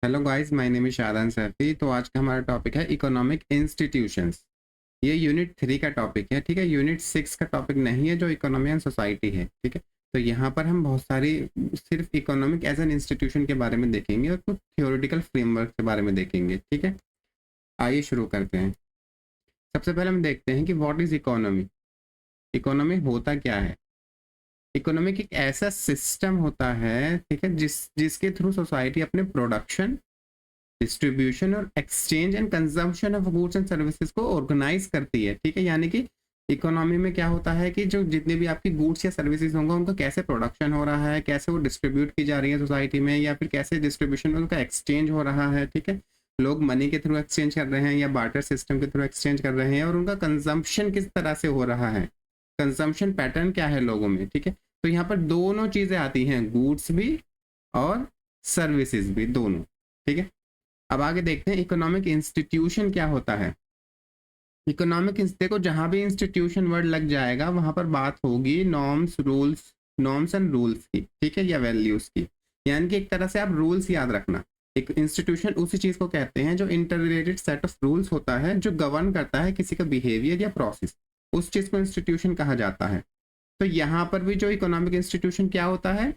Hello guys, my name is Shadan Saifi. तो आज का हमारा टॉपिक है इकोनॉमिक इंस्टीट्यूशंस। ये यूनिट 3 का टॉपिक है, ठीक है। यूनिट 6 का टॉपिक नहीं है जो इकोनॉमी एंड सोसाइटी है, ठीक है। तो यहाँ पर हम बहुत सारी सिर्फ इकोनॉमिक एज एन इंस्टीट्यूशन के बारे में देखेंगे और कुछ थियोरेटिकल फ्रेमवर्क के बारे में देखेंगे, ठीक है। आइए शुरू करते हैं। सबसे पहले हम देखते हैं कि व्हाट इज इकोनॉमी। इकोनॉमी होता क्या है। इकोनॉमिक एक ऐसा सिस्टम होता है, ठीक है, जिसके थ्रू सोसाइटी अपने प्रोडक्शन, डिस्ट्रीब्यूशन और exchange and consumption of goods and services को ऑर्गेनाइज करती है, ठीक है। यानी कि इकोनॉमी में क्या होता है कि जो जितने भी आपकी गुड्स या सर्विसेज होंगे उनका कैसे प्रोडक्शन हो रहा है, कैसे वो डिस्ट्रीब्यूट की जा रही है सोसाइटी में, या फिर कैसे डिस्ट्रीब्यूशन में उनका एक्सचेंज हो रहा है, ठीक है। लोग मनी के थ्रू एक्सचेंज कर रहे हैं या बार्टर सिस्टम के थ्रू एक्सचेंज कर रहे हैं, और उनका कंजम्पशन किस तरह से हो रहा है, कंजम्पशन पैटर्न क्या है लोगों में, ठीक है। तो यहाँ पर दोनों चीजें आती हैं, गुड्स भी और सर्विसेज भी, दोनों, ठीक है। अब आगे देखते हैं इकोनॉमिक इंस्टीट्यूशन क्या होता है। इकोनॉमिक देखो, जहां भी इंस्टीट्यूशन वर्ड लग जाएगा वहां पर बात होगी नॉर्म्स एंड रूल्स की, ठीक है, या वैल्यूज की। यानी कि एक तरह से आप रूल्स याद रखना। एक इंस्टीट्यूशन उसी चीज को कहते हैं जो inter related set of rules होता है, जो गवर्न करता है किसी का बिहेवियर या प्रोसेस, उस चीज को इंस्टीट्यूशन कहा जाता है। तो यहाँ पर भी जो इकोनॉमिक इंस्टीट्यूशन क्या होता है,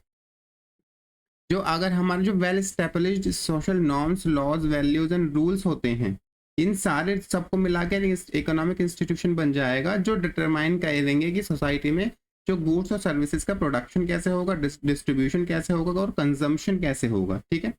जो अगर हमारे जो well established social norms, laws, values and rules होते हैं, इन सारे सबको मिलाकर इकोनॉमिक इंस्टीट्यूशन बन जाएगा, जो डिटरमाइन करेंगे कि सोसाइटी में जो गुड्स और सर्विसेज का प्रोडक्शन कैसे होगा, डिस्ट्रीब्यूशन कैसे होगा और कंजम्पशन कैसे होगा, ठीक है।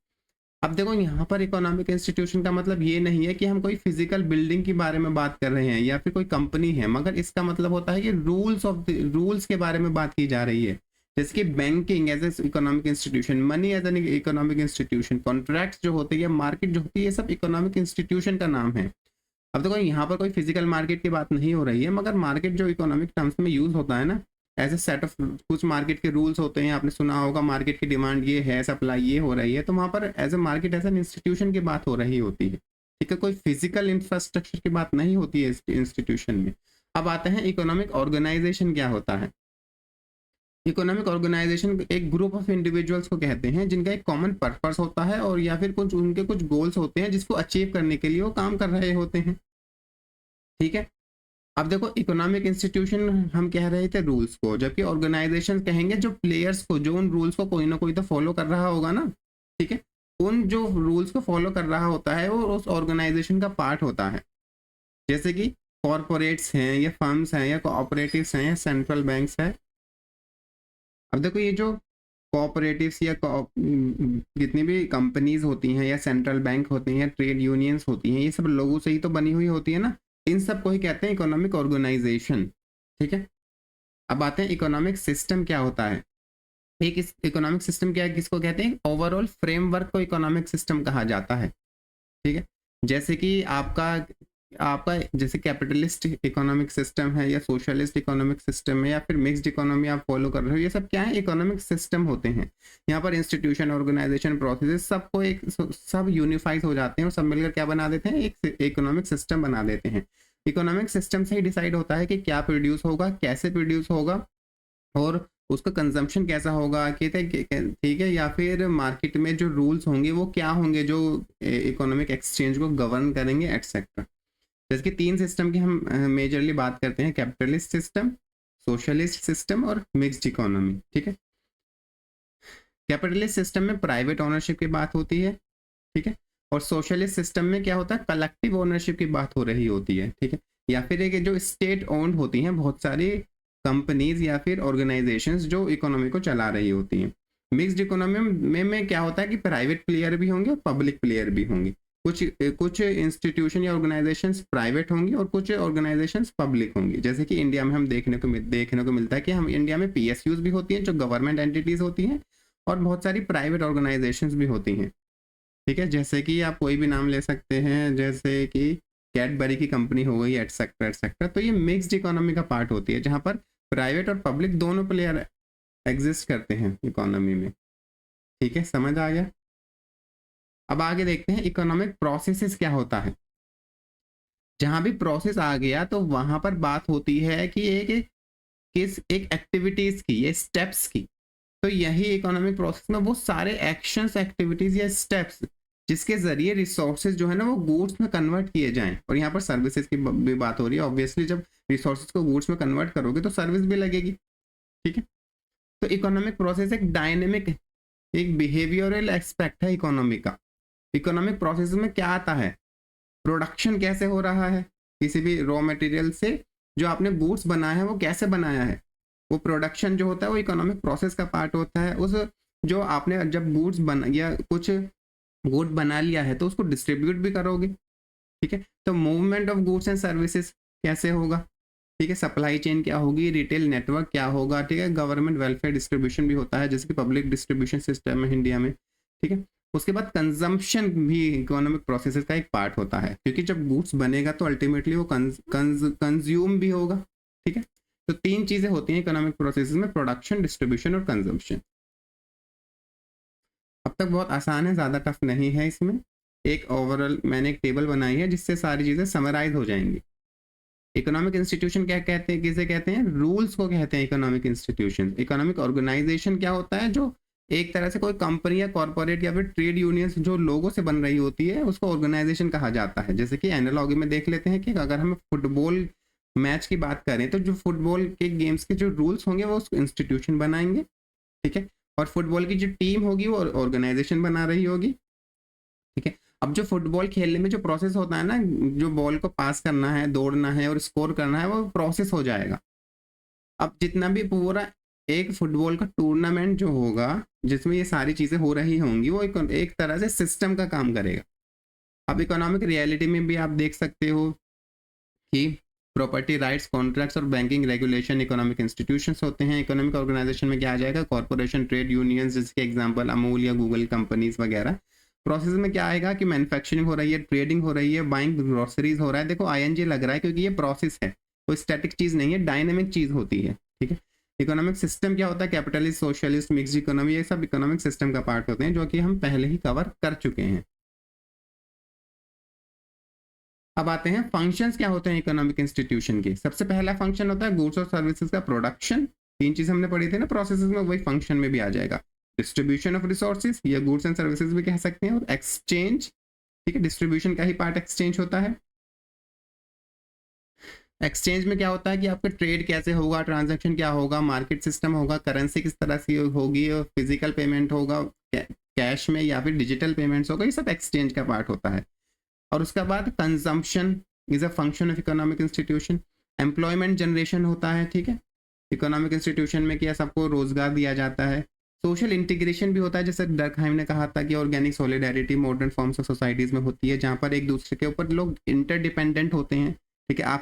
अब देखो, यहाँ पर इकोनॉमिक इंस्टीट्यूशन का मतलब ये नहीं है कि हम कोई फिजिकल बिल्डिंग के बारे में बात कर रहे हैं या फिर कोई कंपनी है, मगर इसका मतलब होता है कि रूल्स के बारे में बात की जा रही है। जैसे कि banking as a economic institution, money as an economic institution, contracts जो होते हैं, मार्केट जो होती है, ये सब इकोनॉमिक इंस्टीट्यूशन का नाम है। अब देखो, यहाँ पर कोई फिजिकल मार्केट की बात नहीं हो रही है, मगर मार्केट जो इकोनॉमिक टर्म्स में यूज होता है ना, ऐसे सेट ऑफ कुछ मार्केट के रूल्स होते हैं। आपने सुना होगा मार्केट की डिमांड ये है, सप्लाई ये हो रही है, तो वहां पर as a market as an institution की बात हो रही होती है, ठीक है। कोई फिजिकल इंफ्रास्ट्रक्चर की बात नहीं होती है इंस्टीट्यूशन में। अब आते हैं इकोनॉमिक ऑर्गेनाइजेशन क्या होता है। इकोनॉमिक ऑर्गेनाइजेशन एक ग्रुप ऑफ इंडिविजुअल्स को कहते हैं जिनका एक कॉमन पर्पस होता है, और या फिर कुछ उनके कुछ गोल्स होते हैं जिसको अचीव करने के लिए वो काम कर रहे होते हैं, ठीक है। अब देखो, इकोनॉमिक इंस्टीट्यूशन हम कह रहे थे रूल्स को, जबकि ऑर्गेनाइजेशन कहेंगे जो प्लेयर्स को, जो उन रूल्स को कोई ना कोई तो फॉलो कर रहा होगा ना, ठीक है। उन जो रूल्स को फॉलो कर रहा होता है वो उस ऑर्गेनाइजेशन का पार्ट होता है। जैसे कि कॉरपोरेट्स हैं या फर्म्स हैं या कोऑपरेटिव्स हैं या सेंट्रल बैंक्स है। अब देखो, ये जो कोऑपरेटिव्स या जितनी भी कंपनीज होती हैं या सेंट्रल बैंक होती हैं, ट्रेड यूनियंस होती हैं, ये सब लोगों से ही तो बनी हुई होती है ना। इन सब को ही कहते हैं इकोनॉमिक ऑर्गेनाइजेशन, ठीक है। अब आते हैं इकोनॉमिक सिस्टम क्या होता है। एक इकोनॉमिक सिस्टम क्या है, किसको कहते हैं, ओवरऑल फ्रेमवर्क को इकोनॉमिक सिस्टम कहा जाता है, ठीक है। जैसे कि आपका आपका जैसे कैपिटलिस्ट इकोनॉमिक सिस्टम है या सोशलिस्ट इकोनॉमिक सिस्टम है या फिर मिक्स्ड इकोनॉमी आप फॉलो कर रहे हो, ये सब क्या है, इकोनॉमिक सिस्टम होते हैं। यहाँ पर इंस्टीट्यूशन, ऑर्गेनाइजेशन, प्रोसेसेस सबको एक सब यूनिफाइज हो जाते हैं और सब मिलकर क्या बना देते हैं, एक इकोनॉमिक सिस्टम बना देते हैं। इकोनॉमिक सिस्टम से ही डिसाइड होता है कि क्या प्रोड्यूस होगा, कैसे प्रोड्यूस होगा, और उसका कंजम्पशन कैसा होगा, ठीक है, या फिर मार्केट में जो रूल्स होंगे वो क्या होंगे जो इकोनॉमिक एक्सचेंज को गवर्न करेंगे, एटसेट्रा। जैसे कि 3 सिस्टम की हम मेजरली बात करते हैं, कैपिटलिस्ट सिस्टम, सोशलिस्ट सिस्टम और मिक्स्ड इकोनॉमी, ठीक है। कैपिटलिस्ट सिस्टम में प्राइवेट ओनरशिप की बात होती है, ठीक है, और सोशलिस्ट सिस्टम में क्या होता है, कलेक्टिव ओनरशिप की बात हो रही होती है, ठीक है। या फिर एक जो स्टेट ओन्ड होती हैं बहुत सारी कंपनीज या फिर ऑर्गेनाइजेशंस जो इकोनॉमी को चला रही होती हैं। मिक्स्ड इकोनॉमी में क्या होता है कि प्राइवेट प्लेयर भी होंगे और पब्लिक प्लेयर भी होंगे। कुछ इंस्टीट्यूशन या ऑर्गेनाइजेशंस प्राइवेट होंगी और कुछ ऑर्गेनाइजेशंस पब्लिक होंगी। जैसे कि इंडिया में हम देखने को मिलता है कि हम इंडिया में पीएसयूज भी होती हैं जो गवर्नमेंट एंटिटीज होती हैं, और बहुत सारी प्राइवेट ऑर्गेनाइजेशंस भी होती हैं, ठीक है। जैसे कि आप कोई भी नाम ले सकते हैं, जैसे कि कैडबरी की कंपनी हो गई, एटसेट्रा एटसेट्रा। तो ये मिक्स्ड इकोनॉमी का पार्ट होती है जहां पर प्राइवेट और पब्लिक दोनों प्लेयर एग्जिस्ट करते हैं इकोनॉमी में, ठीक है, समझ आ गया। अब आगे देखते हैं इकोनॉमिक प्रोसेसेस क्या होता है। जहां भी प्रोसेस आ गया तो वहां पर बात होती है कि एक एक्टिविटीज की या स्टेप्स की। तो यही इकोनॉमिक प्रोसेस में वो सारे एक्शंस, एक्टिविटीज या स्टेप्स जिसके जरिए रिसोर्सेज जो है ना वो गुड्स में कन्वर्ट किए जाएं। और यहाँ पर सर्विसेज की भी बात हो रही है। ऑब्वियसली जब रिसोर्सेज को गुड्स में कन्वर्ट करोगे तो सर्विस भी लगेगी, ठीक है। तो इकोनॉमिक प्रोसेस एक डायनेमिक, एक बिहेवियरल एस्पेक्ट है इकोनॉमी का। इकोनॉमिक प्रोसेस में क्या आता है, प्रोडक्शन कैसे हो रहा है किसी भी रॉ मटेरियल से, जो आपने गुड्स बनाया है वो कैसे बनाया है, वो प्रोडक्शन जो होता है वो इकोनॉमिक प्रोसेस का पार्ट होता है। उस जो आपने जब गुड्स बना या कुछ गुड बना लिया है तो उसको डिस्ट्रीब्यूट भी करोगे, ठीक है। तो movement of goods and services कैसे होगा, ठीक है। सप्लाई चेन क्या होगी, रिटेल नेटवर्क क्या होगा, ठीक है। गवर्नमेंट वेलफेयर डिस्ट्रीब्यूशन भी होता है जैसे कि पब्लिक डिस्ट्रीब्यूशन सिस्टम है इंडिया में, ठीक है। उसके बाद कंजम्पशन भी इकोनॉमिक प्रोसेस का एक पार्ट होता है, क्योंकि जब गुड्स बनेगा तो अल्टीमेटली वो कंज्यूम भी होगा, ठीक है। तो 3 चीजें होती हैं इकोनॉमिक प्रोसेस में, प्रोडक्शन, डिस्ट्रीब्यूशन और कंजम्पशन। अब तक बहुत आसान है, ज़्यादा टफ नहीं है इसमें। एक ओवरऑल मैंने एक टेबल बनाई है जिससे सारी चीज़ें समराइज हो जाएंगी। इकोनॉमिक इंस्टीट्यूशन क्या कहते हैं, किसे कहते हैं, रूल्स को कहते हैं इकोनॉमिक इंस्टीट्यूशन। इकोनॉमिक ऑर्गेनाइजेशन क्या होता है, जो एक तरह से कोई कंपनी या कॉर्पोरेट या फिर ट्रेड यूनियंस जो लोगों से बन रही होती है उसको ऑर्गेनाइजेशन कहा जाता है। जैसे कि एनालॉगी में देख लेते हैं कि अगर हम फुटबॉल मैच की बात करें तो जो फुटबॉल के गेम्स के जो रूल्स होंगे वो उसको इंस्टीट्यूशन बनाएंगे, ठीक है। और फुटबॉल की जो टीम होगी वो ऑर्गेनाइजेशन बना रही होगी, ठीक है। अब जो फुटबॉल खेलने में जो प्रोसेस होता है ना, जो बॉल को पास करना है, दौड़ना है और स्कोर करना है, वो प्रोसेस हो जाएगा। अब जितना भी पूरा एक फुटबॉल का टूर्नामेंट जो होगा जिसमें ये सारी चीज़ें हो रही होंगी वो एक तरह से सिस्टम का काम करेगा। अब इकोनॉमिक रियलिटी में भी आप देख सकते हो कि प्रॉपर्टी राइट्स, कॉन्ट्रैक्ट्स और बैंकिंग रेगुलेशन इकोनॉमिक इंस्टीट्यूशंस होते हैं। इकोनॉमिक ऑर्गेनाइजेशन में क्या आ जाएगा, कॉर्पोरेशन, ट्रेड यूनियंस, जिसके एग्जांपल अमूल या गूगल कंपनीज वगैरह। प्रोसेस में क्या आएगा कि मैन्युफैक्चरिंग हो रही है, ट्रेडिंग हो रही है, बाइंग ग्रोसरीज हो रहा है। देखो आईएनजी लग रहा है क्योंकि ये प्रोसेस है, कोई स्टैटिक चीज़ नहीं है, डायनेमिक चीज़ होती है, ठीक है। इकोनॉमिक सिस्टम क्या होता है, कैपिटलिस्ट, सोशलिस्ट, मिक्स्ड इकोनॉमी, ये सब इकोनॉमिक सिस्टम का पार्ट होते हैं जो कि हम पहले ही कवर कर चुके हैं। अब आते हैं फंक्शंस क्या होते हैं इकोनॉमिक इंस्टीट्यूशन के। सबसे पहला फंक्शन होता है गुड्स और सर्विसेज का प्रोडक्शन। 3 चीज हमने पढ़ी थी ना प्रोसेस में, वही फंक्शन में भी आ जाएगा। डिस्ट्रीब्यूशन ऑफ रिसोर्सेज या गुड्स एंड सर्विसेज भी कह सकते हैं, और एक्सचेंज, ठीक है। डिस्ट्रीब्यूशन का ही पार्ट एक्सचेंज होता है। एक्सचेंज में क्या होता है कि आपका ट्रेड कैसे होगा, ट्रांजैक्शन क्या होगा, मार्केट सिस्टम होगा, करेंसी किस तरह से होगी, फिजिकल पेमेंट होगा कैश में या फिर डिजिटल पेमेंट्स होगा, ये सब एक्सचेंज का पार्ट होता है। और उसके बाद consumption is a function of economic institution. Employment generation होता है, ठीक है। इकोनॉमिक इंस्टीट्यूशन में क्या सबको रोजगार दिया जाता है। सोशल इंटीग्रेशन भी होता है, जैसे डर्कहाइम ने कहा था कि organic solidarity modern forms of societies में होती है, जहाँ पर एक दूसरे के ऊपर लोग इंटरडिपेंडेंट होते हैं, ठीक है। आप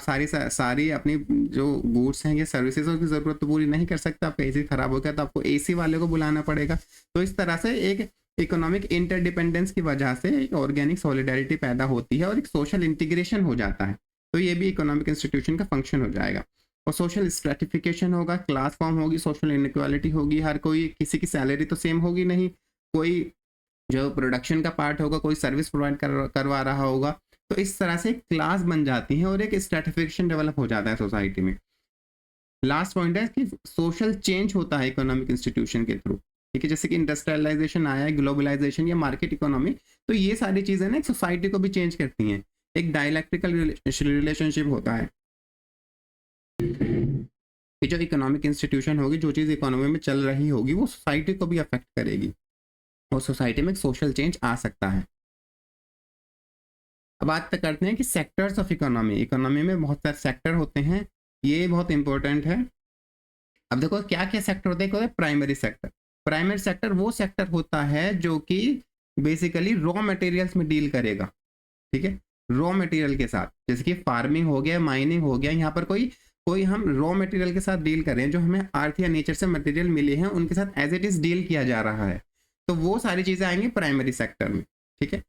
सारी अपनी जो गुड्स हैं या सर्विसेज की ज़रूरत तो पूरी नहीं कर सकते, आपका एसी खराब हो गया तो आपको एसी वाले को बुलाना पड़ेगा। तो इस तरह से एक इकोनॉमिक इंटरडिपेंडेंस की वजह से एक ऑर्गेनिक सॉलिडेरिटी पैदा होती है और एक सोशल इंटीग्रेशन हो जाता है। तो ये भी इकोनॉमिक इंस्टीट्यूशन का फंक्शन हो जाएगा। और सोशल स्ट्रेटिफिकेशन होगा, क्लास फॉर्म होगी, सोशल इनइक्वालिटी होगी, हर कोई, किसी की सैलरी तो सेम होगी नहीं, कोई जो प्रोडक्शन का पार्ट होगा कोई सर्विस प्रोवाइड करवा रहा होगा। तो इस तरह से क्लास बन जाती है और एक स्ट्रेटिफिकेशन डेवलप हो जाता है सोसाइटी में। लास्ट पॉइंट है कि सोशल चेंज होता है इकोनॉमिक इंस्टीट्यूशन के थ्रू, ठीक है। जैसे कि इंडस्ट्रियलाइजेशन आया है, ग्लोबलाइजेशन या मार्केट इकोनॉमी, तो ये सारी चीज़ें ना एक सोसाइटी को भी चेंज करती हैं। एक डायलैक्टिकल रिलेशनशिप होता है कि जो इकोनॉमिक इंस्टीट्यूशन होगी, जो चीज़ इकोनॉमी में चल रही होगी वो सोसाइटी को भी अफेक्ट करेगी और सोसाइटी में सोशल चेंज आ सकता है। अब बात करते हैं कि सेक्टर्स ऑफ इकोनॉमी। इकोनॉमी में बहुत सारे सेक्टर होते हैं, ये बहुत इंपॉर्टेंट है। अब देखो क्या क्या सेक्टर होते हैं। प्राइमरी सेक्टर, प्राइमरी सेक्टर वो सेक्टर होता है जो कि बेसिकली रॉ मटेरियल्स में डील करेगा, ठीक है। रॉ मटेरियल के साथ, जैसे कि फार्मिंग हो गया, माइनिंग हो गया, यहाँ पर कोई हम रॉ मटेरियल के साथ डील कर रहे हैं, जो हमें अर्थ या नेचर से मटेरियल मिले हैं उनके साथ एज इट इज डील किया जा रहा है। तो वो सारी चीज़ें आएंगी प्राइमरी सेक्टर में, ठीक है।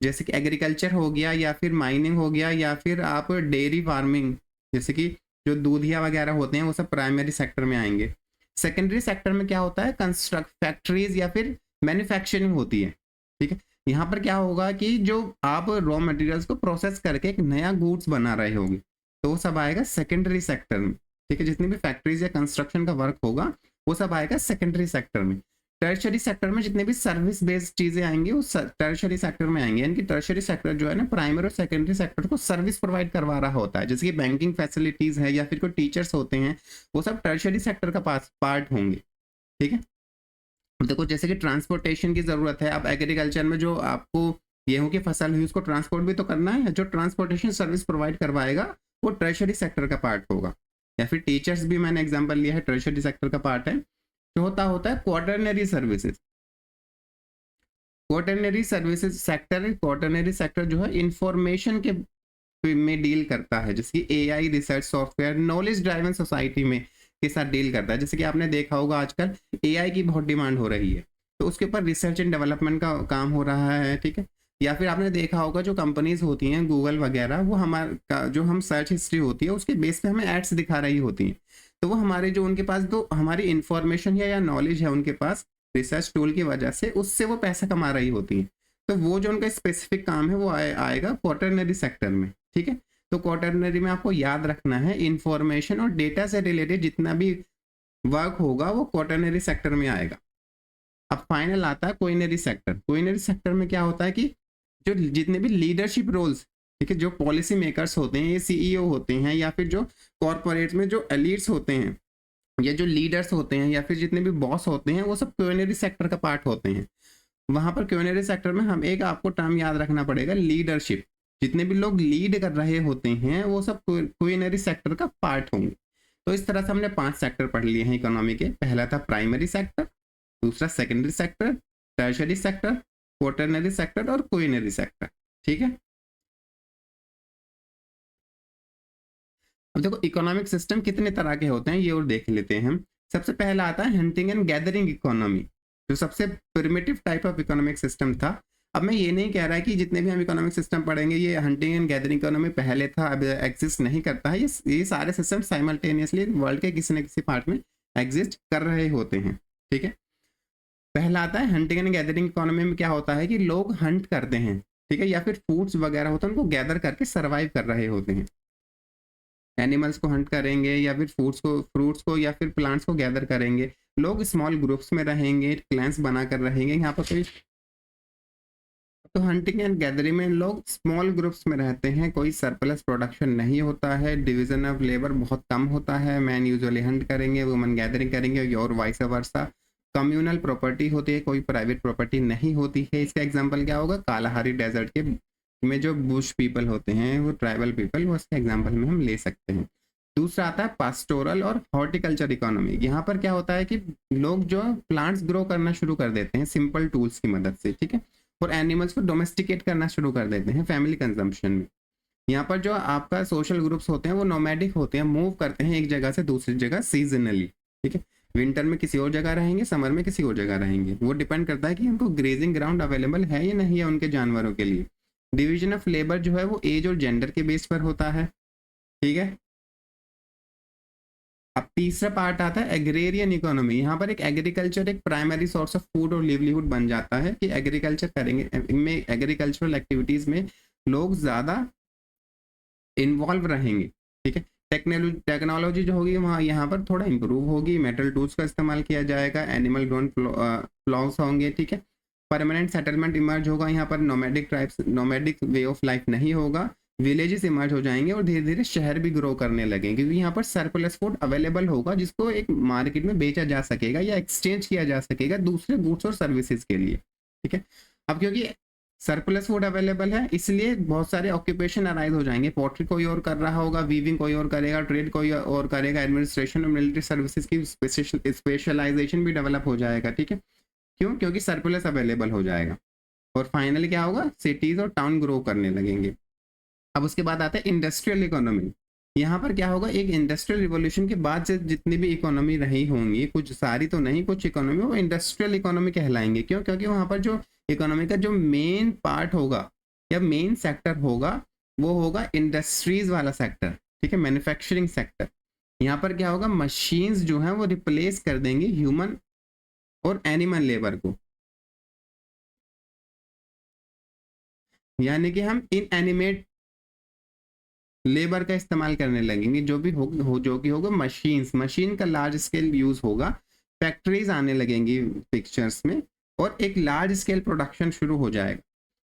जैसे कि एग्रीकल्चर हो गया या फिर माइनिंग हो गया या फिर आप डेयरी फार्मिंग, जैसे कि जो दूधिया वगैरह होते हैं वो सब प्राइमरी सेक्टर में आएंगे। सेकेंडरी सेक्टर में क्या होता है, कंस्ट्रक्ट फैक्ट्रीज या फिर मैन्युफैक्चरिंग होती है, ठीक है। यहाँ पर क्या होगा कि जो आप रॉ मटेरियल्स को प्रोसेस करके एक नया गुड्स बना रहे होंगे तो वो सब आएगा सेकेंडरी सेक्टर में, ठीक है। जितनी भी फैक्ट्रीज या कंस्ट्रक्शन का वर्क होगा वो सब आएगा सेकेंडरी सेक्टर में। टर्शरी सेक्टर में जितने भी सर्विस बेस्ड चीजें आएंगी वो टर्शरी सेक्टर में आएंगे, यानी कि टर्शरी सेक्टर जो है ना प्राइमरी और सेकेंडरी सेक्टर को सर्विस प्रोवाइड करवा रहा होता है, जैसे कि बैंकिंग फैसिलिटीज है या फिर कोई टीचर्स होते हैं, वो सब टर्शरी सेक्टर का पार्ट होंगे। ठीक है, देखो जैसे कि ट्रांसपोर्टेशन की जरूरत है, अब एग्रीकल्चर में जो आपको गेहूं की फसल हुई उसको ट्रांसपोर्ट भी तो करना है, जो ट्रांसपोर्टेशन सर्विस प्रोवाइड करवाएगा वो टर्शरी सेक्टर का पार्ट होगा। या फिर टीचर्स भी मैंने एग्जांपल लिया है, टर्शरी सेक्टर का पार्ट है। जो होता है quaternary services, quaternary services sector, quaternary sector जो है इंफॉर्मेशन के में डील करता है, जैसे कि AI, research software, knowledge driven society में के साथ डील करता है। जैसे कि आपने देखा होगा आजकल एआई की बहुत डिमांड हो रही है, तो उसके ऊपर रिसर्च एंड डेवलपमेंट का काम हो रहा है। ठीक है, या फिर आपने देखा होगा जो कंपनीज होती हैं गूगल वगैरह, वो हमारा जो हम सर्च हिस्ट्री होती है उसके बेस पे हमें एड्स दिखा रही होती हैं, तो वो हमारे जो उनके पास जो हमारी इंफॉर्मेशन है या नॉलेज है उनके पास रिसर्च टूल की वजह से, उससे वो पैसा कमा रही होती हैं। तो वो जो उनका स्पेसिफिक काम है वो आएगा क्वाटरनरी सेक्टर में। ठीक है, तो क्वाटरनरी में आपको याद रखना है इंफॉर्मेशन और डेटा से रिलेटेड जितना भी वर्क होगा वो क्वाटरनरी सेक्टर में आएगा। अब फाइनल आता है क्वीनरी सेक्टर। क्वीनरी सेक्टर में क्या होता है कि जो जितने भी लीडरशिप रोल्स, ठीक है, जो पॉलिसी मेकर्स होते हैं, ये सीईओ होते हैं, या फिर जो कॉर्पोरेट में जो एलीट्स होते हैं या जो लीडर्स होते हैं या फिर जितने भी बॉस होते हैं, वो सब क्वीनरी सेक्टर का पार्ट होते हैं। वहां पर क्वीनरी सेक्टर में हम एक आपको टर्म याद रखना पड़ेगा, लीडरशिप। जितने भी लोग लीड कर रहे होते हैं वो सब क्वीनरी सेक्टर का पार्ट होंगे। तो इस तरह से हमने 5 सेक्टर पढ़ लिए हैं इकोनॉमी के। पहला था प्राइमरी सेक्टर, दूसरा secondary sector, tertiary sector, quaternary sector और क्वीनरी सेक्टर। ठीक है, अब देखो इकोनॉमिक सिस्टम कितने तरह के होते हैं ये और देख लेते हैं हम। सबसे पहला आता है हंटिंग एंड गैदरिंग इकोनॉमी, जो सबसे primitive type of economic system था। अब मैं ये नहीं कह रहा है कि जितने भी हम इकोनॉमिक सिस्टम पढ़ेंगे ये हंटिंग एंड गैदरिंग इकोनॉमी पहले था, अब एग्जिस्ट नहीं करता है। ये सारे सिस्टम साइमल्टेनियसली वर्ल्ड के किसी न किसी पार्ट में एग्जिस्ट कर रहे होते हैं। ठीक है, पहला आता है हंटिंग एंड गैदरिंग इकोनॉमी में क्या होता है कि लोग हंट करते हैं, ठीक है, या फिर फूड्स वगैरह होते हैं उनको गैदर करके सर्वाइव कर रहे होते हैं। एनिमल्स को हंट करेंगे या फिर फ्रूट्स को या फिर प्लांट्स को गैदर करेंगे। लोग स्मॉल ग्रुप्स में रहेंगे, क्लैंस बनाकर रहेंगे। यहाँ पर कोई तो हंटिंग एंड गैदरिंग में लोग स्मॉल ग्रुप्स में रहते हैं, कोई सरप्लस प्रोडक्शन नहीं होता है, डिवीजन ऑफ लेबर बहुत कम होता है। मैन यूजुअली हंट करेंगे, वुमन गैदरिंग करेंगे और वाइस वर्सा। कम्युनल प्रॉपर्टी होती है, कोई प्राइवेट प्रॉपर्टी नहीं होती है। इसका एग्जांपल क्या होगा, कालाहारी डेजर्ट के में जो बुश पीपल होते हैं, वो ट्राइबल पीपल, वो इसके एग्जांपल में हम ले सकते हैं। दूसरा आता है पास्टोरल और हॉर्टिकल्चर इकोनॉमी। यहाँ पर क्या होता है कि लोग जो प्लांट्स ग्रो करना शुरू कर देते हैं सिंपल टूल्स की मदद से, ठीक है, और एनिमल्स को डोमेस्टिकेट करना शुरू कर देते हैं फैमिली कंजम्पशन में। यहाँ पर जो आपका सोशल ग्रुप्स होते हैं वो नोमैडिक होते हैं, मूव करते हैं एक जगह से दूसरी जगह सीजनली। ठीक है, विंटर में किसी और जगह रहेंगे, समर में किसी और जगह रहेंगे। वो डिपेंड करता है कि उनको ग्रेजिंग ग्राउंड अवेलेबल है या नहीं है उनके जानवरों के लिए। डिवीजन ऑफ लेबर जो है वो एज और जेंडर के बेस पर होता है। ठीक है, अब तीसरा पार्ट आता है एग्रेरियन इकोनॉमी। यहाँ पर एक एग्रीकल्चर एक प्राइमरी सोर्स ऑफ फूड और लिवलीहुड बन जाता है कि एग्रीकल्चर करेंगे में, एग्रीकल्चरल एक्टिविटीज में लोग ज्यादा इन्वॉल्व रहेंगे। ठीक है, टेक्नोलॉजी जो होगी वहाँ यहाँ पर थोड़ा इंप्रूव होगी, मेटल टूल्स का इस्तेमाल किया जाएगा, एनिमल ग्रोन फ्लॉग्स होंगे। ठीक है, परमानेंट सेटलमेंट इमर्ज होगा, यहाँ पर nomadic tribes, nomadic way of life नहीं होगा, विलेजेस इमर्ज हो जाएंगे और धीरे धीरे शहर भी ग्रो करने लगेंगे, क्योंकि यहाँ पर सरप्लस फूड अवेलेबल होगा जिसको एक मार्केट में बेचा जा सकेगा या एक्सचेंज किया जा सकेगा दूसरे गुड्स और सर्विसेज के लिए। ठीक है, अब क्योंकि सरप्लस फूड अवेलेबल है इसलिए बहुत सारे ऑक्यूपेशन अराइज हो जाएंगे। पोल्ट्री कोई और कर रहा होगा, वीविंग कोई और करेगा, ट्रेड कोई और करेगा, एडमिनिस्ट्रेशन और मिलिट्री सर्विसेज की स्पेशलाइजेशन भी डेवलप हो जाएगा। ठीक है, क्यों, क्योंकि सरप्लस अवेलेबल हो जाएगा। और फाइनली क्या होगा, सिटीज और टाउन ग्रो करने लगेंगे। अब उसके बाद आता है इंडस्ट्रियल इकोनॉमी। यहाँ पर क्या होगा, एक इंडस्ट्रियल रिवॉल्यूशन के बाद से जितनी भी इकोनॉमी रही होंगी, कुछ सारी तो नहीं, कुछ इकोनॉमी वो इंडस्ट्रियल इकोनॉमी कहलाएंगे। क्यों, क्योंकि वहाँ पर जो इकोनॉमी का जो मेन पार्ट होगा या मेन सेक्टर होगा वो होगा इंडस्ट्रीज वाला सेक्टर। ठीक है, मैन्युफैक्चरिंग सेक्टर। यहाँ पर क्या होगा, मशीन्स जो हैं वो रिप्लेस कर देंगे ह्यूमन और एनिमल लेबर को, यानी कि हम इनएनिमेट लेबर का इस्तेमाल करने लगेंगे। जो भी जो कि होगा मशीन का लार्ज स्केल यूज होगा फैक्ट्रीज आने लगेंगी पिक्चर्स में, और एक लार्ज स्केल प्रोडक्शन शुरू हो जाएगा।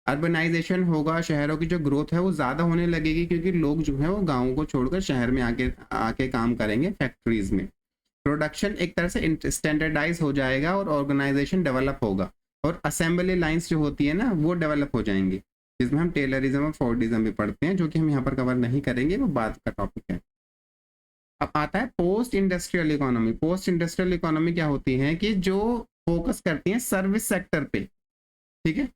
अर्बनाइजेशन होगा, शहरों की जो ग्रोथ है वो ज़्यादा होने लगेगी, क्योंकि लोग जो है वो गाँव को छोड़कर शहर में आके आके काम करेंगे फैक्ट्रीज में। प्रोडक्शन एक तरह से स्टैंडर्डाइज हो जाएगा और ऑर्गेनाइजेशन डेवलप होगा, और असेंबली लाइंस जो होती है ना वो डेवलप हो जाएंगी, जिसमें हम टेलरिज्म और फोर्डिज्म भी पढ़ते हैं, जो कि हम यहाँ पर कवर नहीं करेंगे, वो बाद का टॉपिक है। अब आता है post industrial economy. Post industrial economy क्या होती है कि जो फोकस करती है सर्विस सेक्टर पे, ठीक है।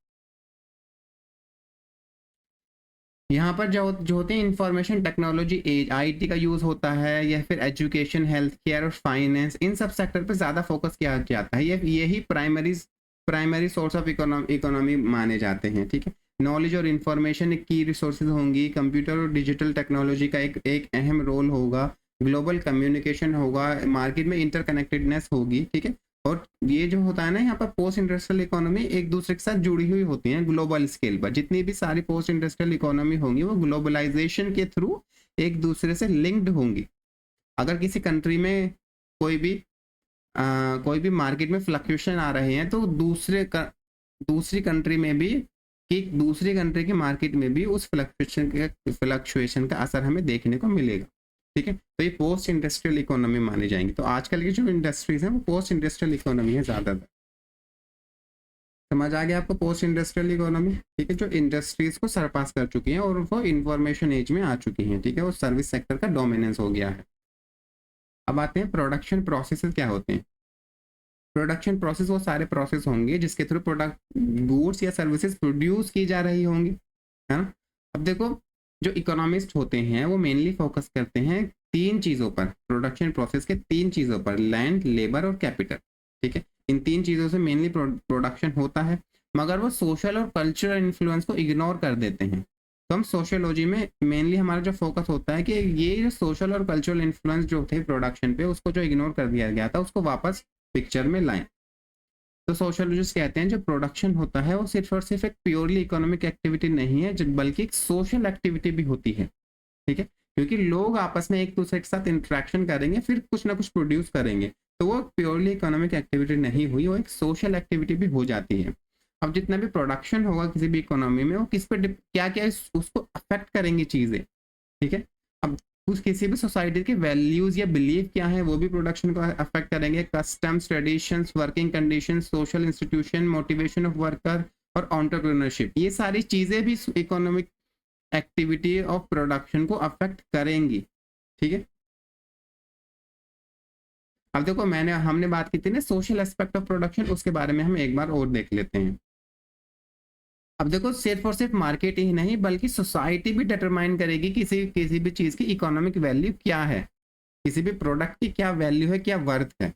यहाँ पर जो होते हैं इंफॉर्मेशन टेक्नोलॉजी एज, आईटी का यूज होता है, या फिर एजुकेशन, हेल्थ केयर और फाइनेंस, इन सब सेक्टर पे ज़्यादा फोकस किया जाता है। यही प्राइमरी सोर्स ऑफ इकोनॉमी माने जाते हैं, ठीक है। नॉलेज और इन्फॉर्मेशन एक की रिसोर्सेज होंगी, कंप्यूटर और डिजिटल टेक्नोलॉजी का एक अहम रोल होगा, ग्लोबल कम्युनिकेशन होगा, मार्केट में इंटरकनेक्टेडनेस होगी, ठीक है। और ये जो होता है ना यहाँ पर पोस्ट इंडस्ट्रियल इकोनॉमी एक दूसरे के साथ जुड़ी हुई होती हैं ग्लोबल स्केल पर। जितनी भी सारी पोस्ट इंडस्ट्रियल इकोनॉमी होंगी वो ग्लोबलाइजेशन के थ्रू एक दूसरे से लिंक्ड होंगी। अगर किसी कंट्री में कोई भी मार्केट में फ्लक्चुएशन आ रहे हैं, तो दूसरी कंट्री में भी, कि दूसरी कंट्री के मार्केट में भी उस फ्लक्चुएशन का असर हमें देखने को मिलेगा, ठीक है। तो ये पोस्ट इंडस्ट्रियल इकोनॉमी माने जाएंगे। तो आजकल की जो इंडस्ट्रीज हैं वो पोस्ट इंडस्ट्रियल इकोनॉमी है ज़्यादातर। समझ आ गया आपको पोस्ट इंडस्ट्रियल इकोनॉमी, ठीक है। जो इंडस्ट्रीज को सरपास कर चुकी हैं और वो इंफॉर्मेशन एज में आ चुकी हैं, ठीक है। वो सर्विस सेक्टर का डोमिनेंस हो गया है। अब आते हैं प्रोडक्शन प्रोसेसेस क्या होते हैं। प्रोडक्शन प्रोसेस वो सारे प्रोसेस होंगे जिसके थ्रू प्रोडक्ट, गुड्स या सर्विसेज प्रोड्यूस की जा रही होंगी, है ना। अब देखो, जो इकोनॉमिस्ट होते हैं वो मेनली फोकस करते हैं तीन चीज़ों पर, प्रोडक्शन प्रोसेस के तीन चीज़ों पर, लैंड, लेबर और कैपिटल, ठीक है। इन तीन चीज़ों से मेनली प्रोडक्शन होता है, मगर वो सोशल और कल्चरल इन्फ्लुएंस को इग्नोर कर देते हैं। तो हम सोशियोलॉजी में मेनली हमारा जो फोकस होता है कि ये जो सोशल और कल्चरल इन्फ्लुएंस जो थे प्रोडक्शन पे, उसको जो इग्नोर कर दिया गया था उसको वापस पिक्चर में लाएं। तो सोशियोलॉजिस्ट कहते हैं जो प्रोडक्शन होता है वो सिर्फ और सिर्फ एक प्योरली इकोनॉमिक एक्टिविटी नहीं है, बल्कि एक सोशल एक्टिविटी भी होती है, ठीक है। क्योंकि लोग आपस में एक दूसरे के साथ इंटरेक्शन करेंगे, फिर कुछ ना कुछ प्रोड्यूस करेंगे, तो वो प्योरली इकोनॉमिक एक्टिविटी नहीं हुई, वो एक सोशल एक्टिविटी भी हो जाती है। अब जितना भी प्रोडक्शन होगा किसी भी इकोनॉमी में, वो किस पे क्या क्या उसको अफेक्ट करेंगे चीज़ें, ठीक है। अब उस किसी भी सोसाइटी के वैल्यूज या बिलीव क्या है वो भी प्रोडक्शन को अफेक्ट करेंगे। Customs, traditions, working conditions, social institution, motivation of worker और एंटरप्रेन्योरशिप, ये सारी चीज़ें भी इकोनॉमिक एक्टिविटी ऑफ प्रोडक्शन को अफेक्ट करेंगी, ठीक है। अब देखो, हमने बात की थी ना सोशल एस्पेक्ट ऑफ प्रोडक्शन, उसके बारे में हम एक बार और देख लेते हैं। अब देखो, सिर्फ और सिर्फ मार्केट ही नहीं बल्कि सोसाइटी भी डिटरमाइन करेगी किसी भी चीज़ की इकोनॉमिक वैल्यू क्या है, किसी भी प्रोडक्ट की क्या वैल्यू है, क्या वर्थ है।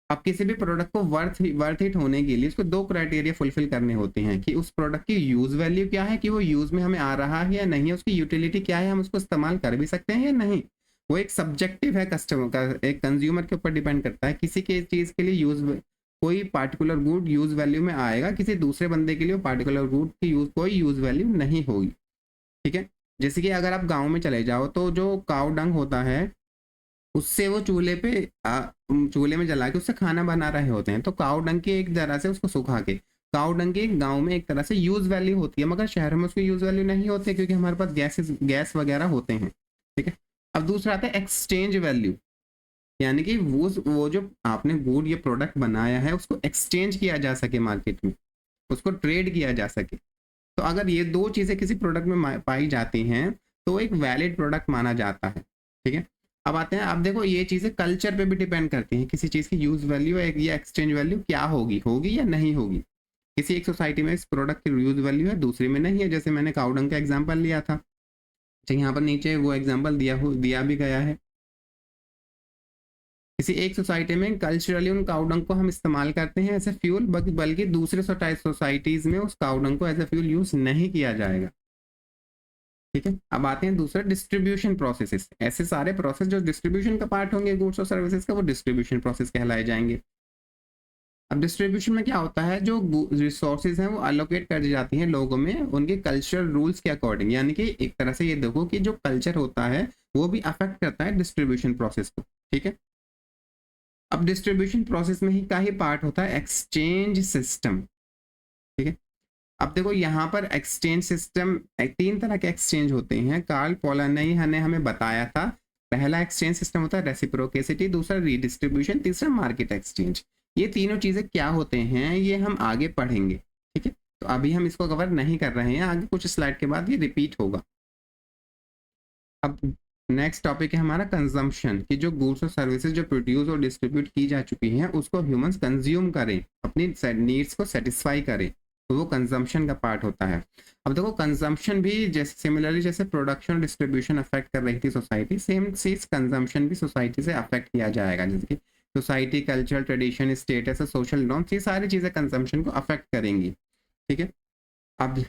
अब किसी भी प्रोडक्ट को वर्थ इट होने के लिए उसको दो क्राइटेरिया फुलफिल करने होते हैं, कि उस प्रोडक्ट की यूज़ वैल्यू क्या है, कि वो यूज़ में हमें आ रहा है या नहीं, उसकी यूटिलिटी क्या है, हम उसको इस्तेमाल कर भी सकते हैं या नहीं। वो एक सब्जेक्टिव है, कस्टमर का, एक कंज्यूमर के ऊपर डिपेंड करता है। किसी के चीज़ के लिए कोई पार्टिकुलर गुड यूज़ वैल्यू में आएगा, किसी दूसरे बंदे के लिए पार्टिकुलर गुड की कोई यूज़ वैल्यू नहीं होगी, ठीक है। जैसे कि अगर आप गाँव में चले जाओ तो जो काऊ डंग होता है उससे वो चूल्हे में जला के उससे खाना बना रहे होते हैं। तो काऊ डंग की एक तरह से उसको सुखा के, काऊ डंग की गाँव में एक तरह से यूज़ वैल्यू होती है, मगर शहर में उसकी यूज़ वैल्यू नहीं होती, क्योंकि हमारे पास गैस वगैरह होते हैं, ठीक है। अब दूसरा आता है एक्सचेंज वैल्यू, यानी कि वो जो आपने गुड या प्रोडक्ट बनाया है उसको एक्सचेंज किया जा सके मार्केट में, उसको ट्रेड किया जा सके। तो अगर ये दो चीज़ें किसी प्रोडक्ट में पाई जाती हैं तो एक वैलिड प्रोडक्ट माना जाता है, ठीक है। अब आते हैं, अब देखो ये चीज़ें कल्चर पे भी डिपेंड करती हैं, किसी चीज़ की यूज़ वैल्यू या एक्सचेंज वैल्यू क्या होगी या नहीं होगी। किसी एक सोसाइटी में इस प्रोडक्ट की यूज़ वैल्यू है, दूसरी में नहीं है। जैसे मैंने काऊ डंग का एग्जाम्पल लिया था, यहाँ पर नीचे वो एग्जाम्पल दिया भी गया है। किसी एक सोसाइटी में कल्चरली उन काऊ डंग को हम इस्तेमाल करते हैं एज ए फ्यूल, बल्कि दूसरे सोसाइटीज़ में उस काऊ डंग को एज ए फ्यूल यूज़ नहीं किया जाएगा, ठीक है। अब आते हैं दूसरा, डिस्ट्रीब्यूशन प्रोसेसेस। ऐसे सारे प्रोसेस जो डिस्ट्रीब्यूशन का पार्ट होंगे गुड्स और सर्विसेज का, वो डिस्ट्रीब्यूशन प्रोसेस कहलाए जाएंगे। अब डिस्ट्रीब्यूशन में क्या होता है, जो रिसोर्सेज हैं वो अलोकेट कर दी जाती हैं लोगों में उनके कल्चरल रूल्स के अकॉर्डिंग। यानी कि एक तरह से ये देखो कि जो कल्चर होता है वो भी अफेक्ट करता है डिस्ट्रीब्यूशन प्रोसेस को, ठीक है। अब डिस्ट्रीब्यूशन प्रोसेस में ही पार्ट होता है एक्सचेंज सिस्टम, ठीक है। अब देखो यहाँ पर एक्सचेंज सिस्टम, 3 तरह के एक्सचेंज होते हैं, कार्ल पोलानी ने हमें बताया था। पहला एक्सचेंज सिस्टम होता है रेसिप्रोकेसिटी, दूसरा रीडिस्ट्रीब्यूशन, तीसरा मार्केट एक्सचेंज। ये तीनों चीजें क्या होते हैं ये हम आगे पढ़ेंगे, ठीक है। तो अभी हम इसको कवर नहीं कर रहे हैं, आगे कुछ स्लाइड के बाद ये रिपीट होगा। अब नेक्स्ट टॉपिक है हमारा कंजम्पशन, कि जो गुड्स और सर्विसेज जो प्रोड्यूस और डिस्ट्रीब्यूट की जा चुकी हैं उसको ह्यूमंस कंज्यूम करें, अपनी नीड्स को सेटिस्फाई करें, तो वो कंजम्पशन का पार्ट होता है। अब देखो कंजम्पशन भी जैसे सिमिलरली जैसे प्रोडक्शन और डिस्ट्रीब्यूशन अफेक्ट कर रही थी सोसाइटी, सेम चीज कंजम्पशन भी सोसाइटी से अफेक्ट किया जाएगा, जैसे कि society, culture, tradition, status, social norms, ये सारी चीजें कंजम्पशन को अफेक्ट करेंगी, ठीक है। अब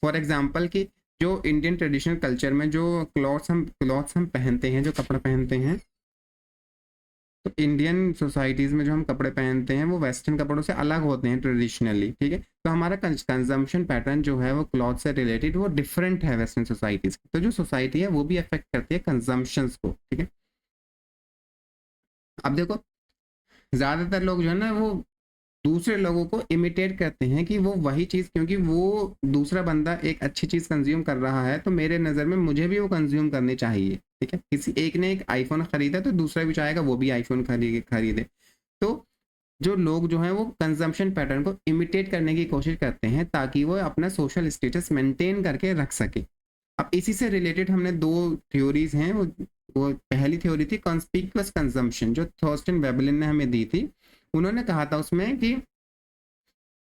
फॉर एग्जाम्पल कि जो इंडियन ट्रेडिशनल कल्चर में जो क्लॉथ्स हम पहनते हैं, जो कपड़े पहनते हैं, तो इंडियन सोसाइटीज़ में जो हम कपड़े पहनते हैं वो वेस्टर्न कपड़ों से अलग होते हैं ट्रेडिशनली, ठीक है। तो हमारा कंजम्पशन पैटर्न जो है वो क्लॉथ से रिलेटेड वो डिफरेंट है वेस्टर्न सोसाइटीज़ की। तो जो सोसाइटी है वो भी अफेक्ट करती है कंजम्पशंस को, ठीक है। अब देखो ज़्यादातर लोग जो है ना वो दूसरे लोगों को इमिटेट करते हैं कि वो वही चीज़, क्योंकि वो दूसरा बंदा एक अच्छी चीज़ कंज्यूम कर रहा है तो मेरे नज़र में मुझे भी वो कंज्यूम करनी चाहिए, ठीक है। किसी एक ने एक आईफोन खरीदा तो दूसरा भी चाहेगा वो भी आईफोन खरीदे। तो जो लोग जो हैं वो कंजम्पशन पैटर्न को इमिटेट करने की कोशिश करते हैं ताकि वो अपना सोशल स्टेटस मेंटेन करके रख सके। अब इसी से रिलेटेड हमने 2 थ्योरीज हैं, वो पहली थ्योरी थी कॉन्स्पिक्यूअस कंजम्पशन, जो थॉर्स्टन वेबलिन ने हमें दी थी। उन्होंने कहा था उसमें कि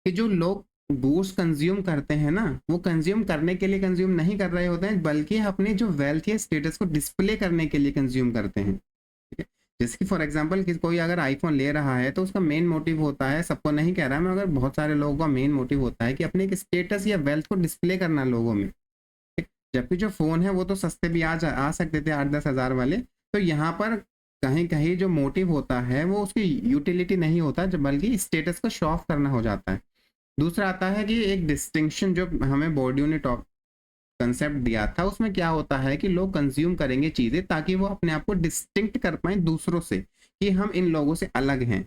जो लोग गुड्स कंज्यूम करते हैं ना, वो कंज्यूम करने के लिए कंज्यूम नहीं कर रहे होते हैं, बल्कि अपनी जो वेल्थ या स्टेटस को डिस्प्ले करने के लिए कंज्यूम करते हैं, ठीक है। जैसे कि फॉर एग्जांपल कि कोई अगर आईफोन ले रहा है तो उसका मेन मोटिव होता है, सबको नहीं कह रहा मैं, अगर बहुत सारे लोगों का मेन मोटिव होता है कि अपने एक स्टेटस या वेल्थ को डिस्प्ले करना लोगों में, ठीक। जबकि जो फ़ोन है वो तो सस्ते भी आ सकते थे 8-10 हज़ार वाले। तो यहाँ पर कहीं कहीं जो मोटिव होता है वो उसकी यूटिलिटी नहीं होता, बल्कि स्टेटस को शो ऑफ करना हो जाता है। दूसरा आता है कि एक डिस्टिंक्शन जो हमें बॉर्डियो ने टॉप कंसेप्ट दिया था, उसमें क्या होता है कि लोग कंज्यूम करेंगे चीज़ें ताकि वो अपने आप को डिस्टिंक्ट कर पाए दूसरों से, कि हम इन लोगों से अलग हैं,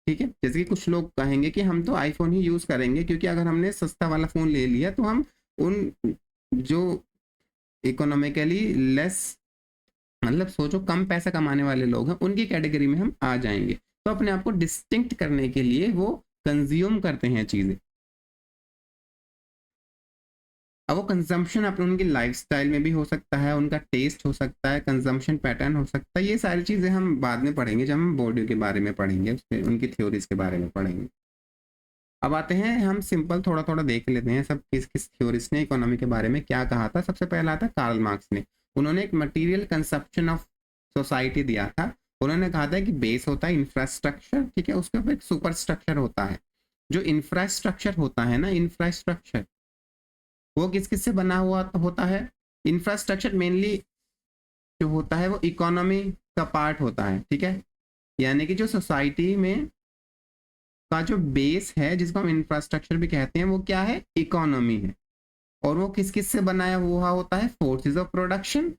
ठीक है। जैसे कि कुछ लोग कहेंगे कि हम तो आईफोन ही यूज़ करेंगे क्योंकि अगर हमने सस्ता वाला फ़ोन ले लिया तो हम उन जो इकोनॉमिकली लेस, मतलब सोचो कम पैसा कमाने वाले लोग हैं, उनकी कैटेगरी में हम आ जाएंगे। तो अपने आप को डिस्टिंक्ट करने के लिए वो कंज्यूम करते हैं चीज़ें। अब वो कंजम्पशन अपने उनकी लाइफस्टाइल में भी हो सकता है, उनका टेस्ट हो सकता है, कंजम्पशन पैटर्न हो सकता है। ये सारी चीज़ें हम बाद में पढ़ेंगे जब हम बॉडी के बारे में पढ़ेंगे, उसके उनकी थ्योरीज के बारे में पढ़ेंगे। अब आते हैं हम सिंपल थोड़ा थोड़ा देख लेते हैं सब किस किस थ्योरिस्ट ने इकोनॉमी के बारे में क्या कहा था। सबसे पहला आता है कार्ल मार्क्स ने। उन्होंने एक मटीरियल कंसेप्शन ऑफ सोसाइटी दिया था। उन्होंने कहा था कि बेस होता है इंफ्रास्ट्रक्चर, ठीक है, उसके ऊपर एक सुपर स्ट्रक्चर होता है। जो इंफ्रास्ट्रक्चर होता है ना, इंफ्रास्ट्रक्चर वो किस किस से बना हुआ होता है। इंफ्रास्ट्रक्चर मेनली जो होता है वो इकोनॉमी का पार्ट होता है, ठीक है। यानी कि जो सोसाइटी में का जो बेस है जिसको हम इंफ्रास्ट्रक्चर भी कहते हैं वो क्या है, इकोनॉमी है। और वो किस किस से बनाया हुआ होता है, फोर्सेस ऑफ प्रोडक्शन,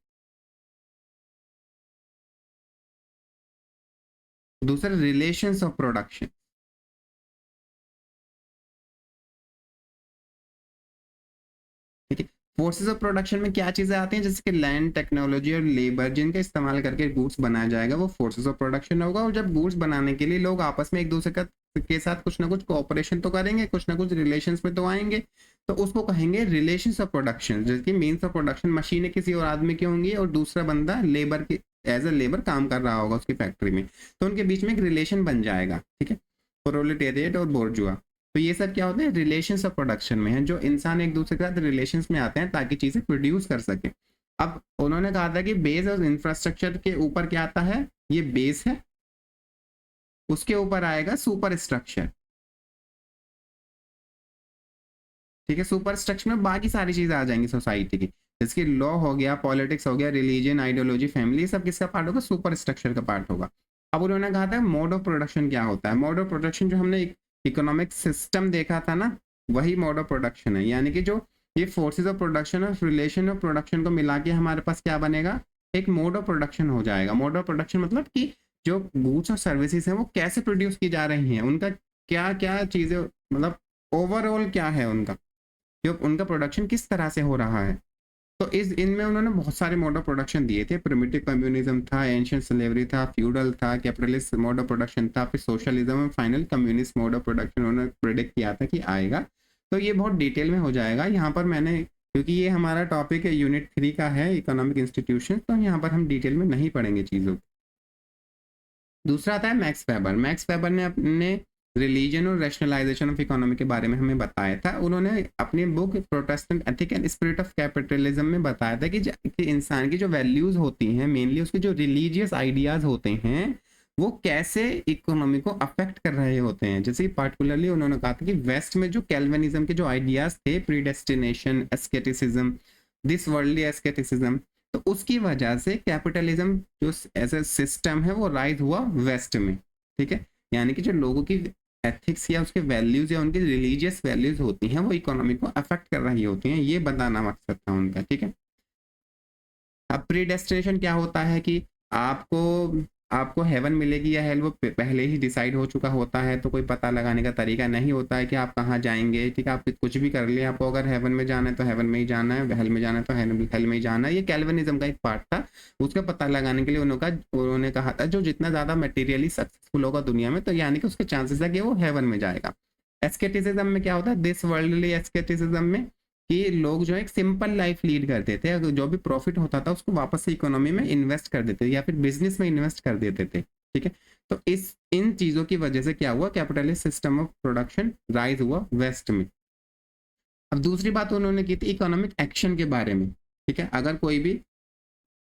दूसरा रिलेशंस ऑफ प्रोडक्शन, ठीक है। फोर्सेस ऑफ प्रोडक्शन में क्या चीजें आती हैं, जैसे कि लैंड, टेक्नोलॉजी और लेबर, जिनका इस्तेमाल करके गुड्स बनाया जाएगा, वो फोर्सेस ऑफ प्रोडक्शन होगा। और जब गुड्स बनाने के लिए लोग आपस में एक दूसरे के साथ कुछ ना कुछ कोऑपरेशन तो करेंगे, कुछ ना कुछ रिलेशंस में तो आएंगे, तो उसको कहेंगे रिलेशंस ऑफ प्रोडक्शन। जैसे मीन्स ऑफ प्रोडक्शन मशीनें किसी और आदमी की होंगी और दूसरा बंदा लेबर की एज अ लेबर काम कर रहा होगा उसकी फैक्ट्री में, तो उनके बीच में एक रिलेशन बन जाएगा, ठीक है, प्रोलेटेरिएट और बोर्जुआ। तो ये सब क्या होते हैं, रिलेशंस ऑफ प्रोडक्शन में है, जो इंसान एक दूसरे के साथ रिलेशंस में आते हैं ताकि चीजें प्रोड्यूस कर सके। अब उन्होंने कहा था कि बेस और इंफ्रास्ट्रक्चर के ऊपर क्या आता है, ये बेस है, उसके ऊपर आएगा सुपर स्ट्रक्चर, ठीक है। सुपर स्ट्रक्चर में बाकी सारी चीजें आ जाएंगी सोसाइटी की, जैसे कि लॉ हो गया, पॉलिटिक्स हो गया, रिलीजन, आइडियोलॉजी, फैमिली, सब किसका पार्ट होगा, सुपर स्ट्रक्चर का पार्ट होगा। अब उन्होंने कहा था मोड ऑफ प्रोडक्शन क्या होता है। मोड ऑफ प्रोडक्शन जो हमने इकोनॉमिक सिस्टम देखा था ना, वही मोड ऑफ प्रोडक्शन है। यानी कि जो ये फोर्सेज ऑफ प्रोडक्शन और रिलेशन ऑफ प्रोडक्शन को मिला के हमारे पास क्या बनेगा, एक मोड ऑफ प्रोडक्शन हो जाएगा। मोड ऑफ प्रोडक्शन मतलब कि जो गुड्स और सर्विसेज हैं वो कैसे प्रोड्यूस की जा रही हैं, उनका क्या क्या चीज़ें, मतलब ओवरऑल क्या है उनका, जो उनका प्रोडक्शन किस तरह से हो रहा है। तो इस इनमें उन्होंने बहुत सारे मोड ऑफ प्रोडक्शन दिए थे। प्रिमिटिव कम्युनिज्म था, एंशिएंट स्लेवरी था, फ्यूडल था, कैपिटलिस्ट मोड ऑफ प्रोडक्शन था, फिर सोशलिज्म और final communist mode of production उन्होंने प्रेडिक्ट किया था कि आएगा। तो ये बहुत डिटेल में हो जाएगा यहाँ पर मैंने, क्योंकि ये हमारा टॉपिक है यूनिट 3 का है इकोनॉमिक इंस्टीट्यूशन, तो यहाँ पर हम डिटेल में नहीं पढ़ेंगे चीज़ों को। दूसरा आता है मैक्स वेबर। मैक्स वेबर ने अपने रिलीजन और रैशनलाइजेशन ऑफ इकोनॉमी के बारे में हमें बताया था। उन्होंने अपनी book Protestant ethic and spirit of capitalism में बताया था कि इंसान की जो वैल्यूज होती हैं, मेनली उसके जो रिलीजियस आइडियाज होते हैं, वो कैसे इकोनॉमी को अफेक्ट कर रहे होते हैं। जैसे पार्टिकुलरली उन्होंने कहा था कि वेस्ट में जो कैल्विनिज्म के जो आइडियाज थे, प्रीडेस्टिनेशन, एस्केटिसिज्म, दिस वर्ल्डली एस्केटिसिज्म, तो उसकी वजह से कैपिटलिज्म जो एज ए सिस्टम है वो राइज हुआ वेस्ट में। ठीक है, यानी कि जो लोगों की एथिक्स या उसके वैल्यूज या उनकी रिलीजियस वैल्यूज होती हैं वो इकोनॉमी को अफेक्ट कर रही होती हैं, ये बताना मकसद था उनका। ठीक है, अब प्री डेस्टिनेशन क्या होता है कि आपको आपको हेवन मिलेगी या हेल वो पहले ही डिसाइड हो चुका होता है, तो कोई पता लगाने का तरीका नहीं होता है कि आप कहाँ जाएंगे। ठीक है, आप कुछ भी कर लिए, आपको अगर हेवन में जाना है तो हेवन में ही जाना है, हेल में जाना है तो हेल में ही जाना है। ये कैल्विनिज्म का एक पार्ट था। उसका पता लगाने के लिए उन्होंने कहा था जो जितना ज़्यादा मटेरियली सक्सेसफुल होगा दुनिया में, तो यानी कि उसके चांसेस है कि वो हेवन में जाएगा। एस्केटिसिज्म में क्या होता है, दिस वर्ल्डली एस्केटिसिज्म में कि लोग जो है एक सिंपल लाइफ लीड करते थे, जो भी प्रॉफिट होता था उसको वापस से इकोनॉमी में इन्वेस्ट कर देते थे या फिर बिजनेस में इन्वेस्ट कर देते थे। ठीक है, तो इन चीजों की वजह से क्या हुआ, capitalist system of production rise हुआ वेस्ट में। अब दूसरी बात उन्होंने की थी इकोनॉमिक एक्शन के बारे में। ठीक है, अगर कोई भी,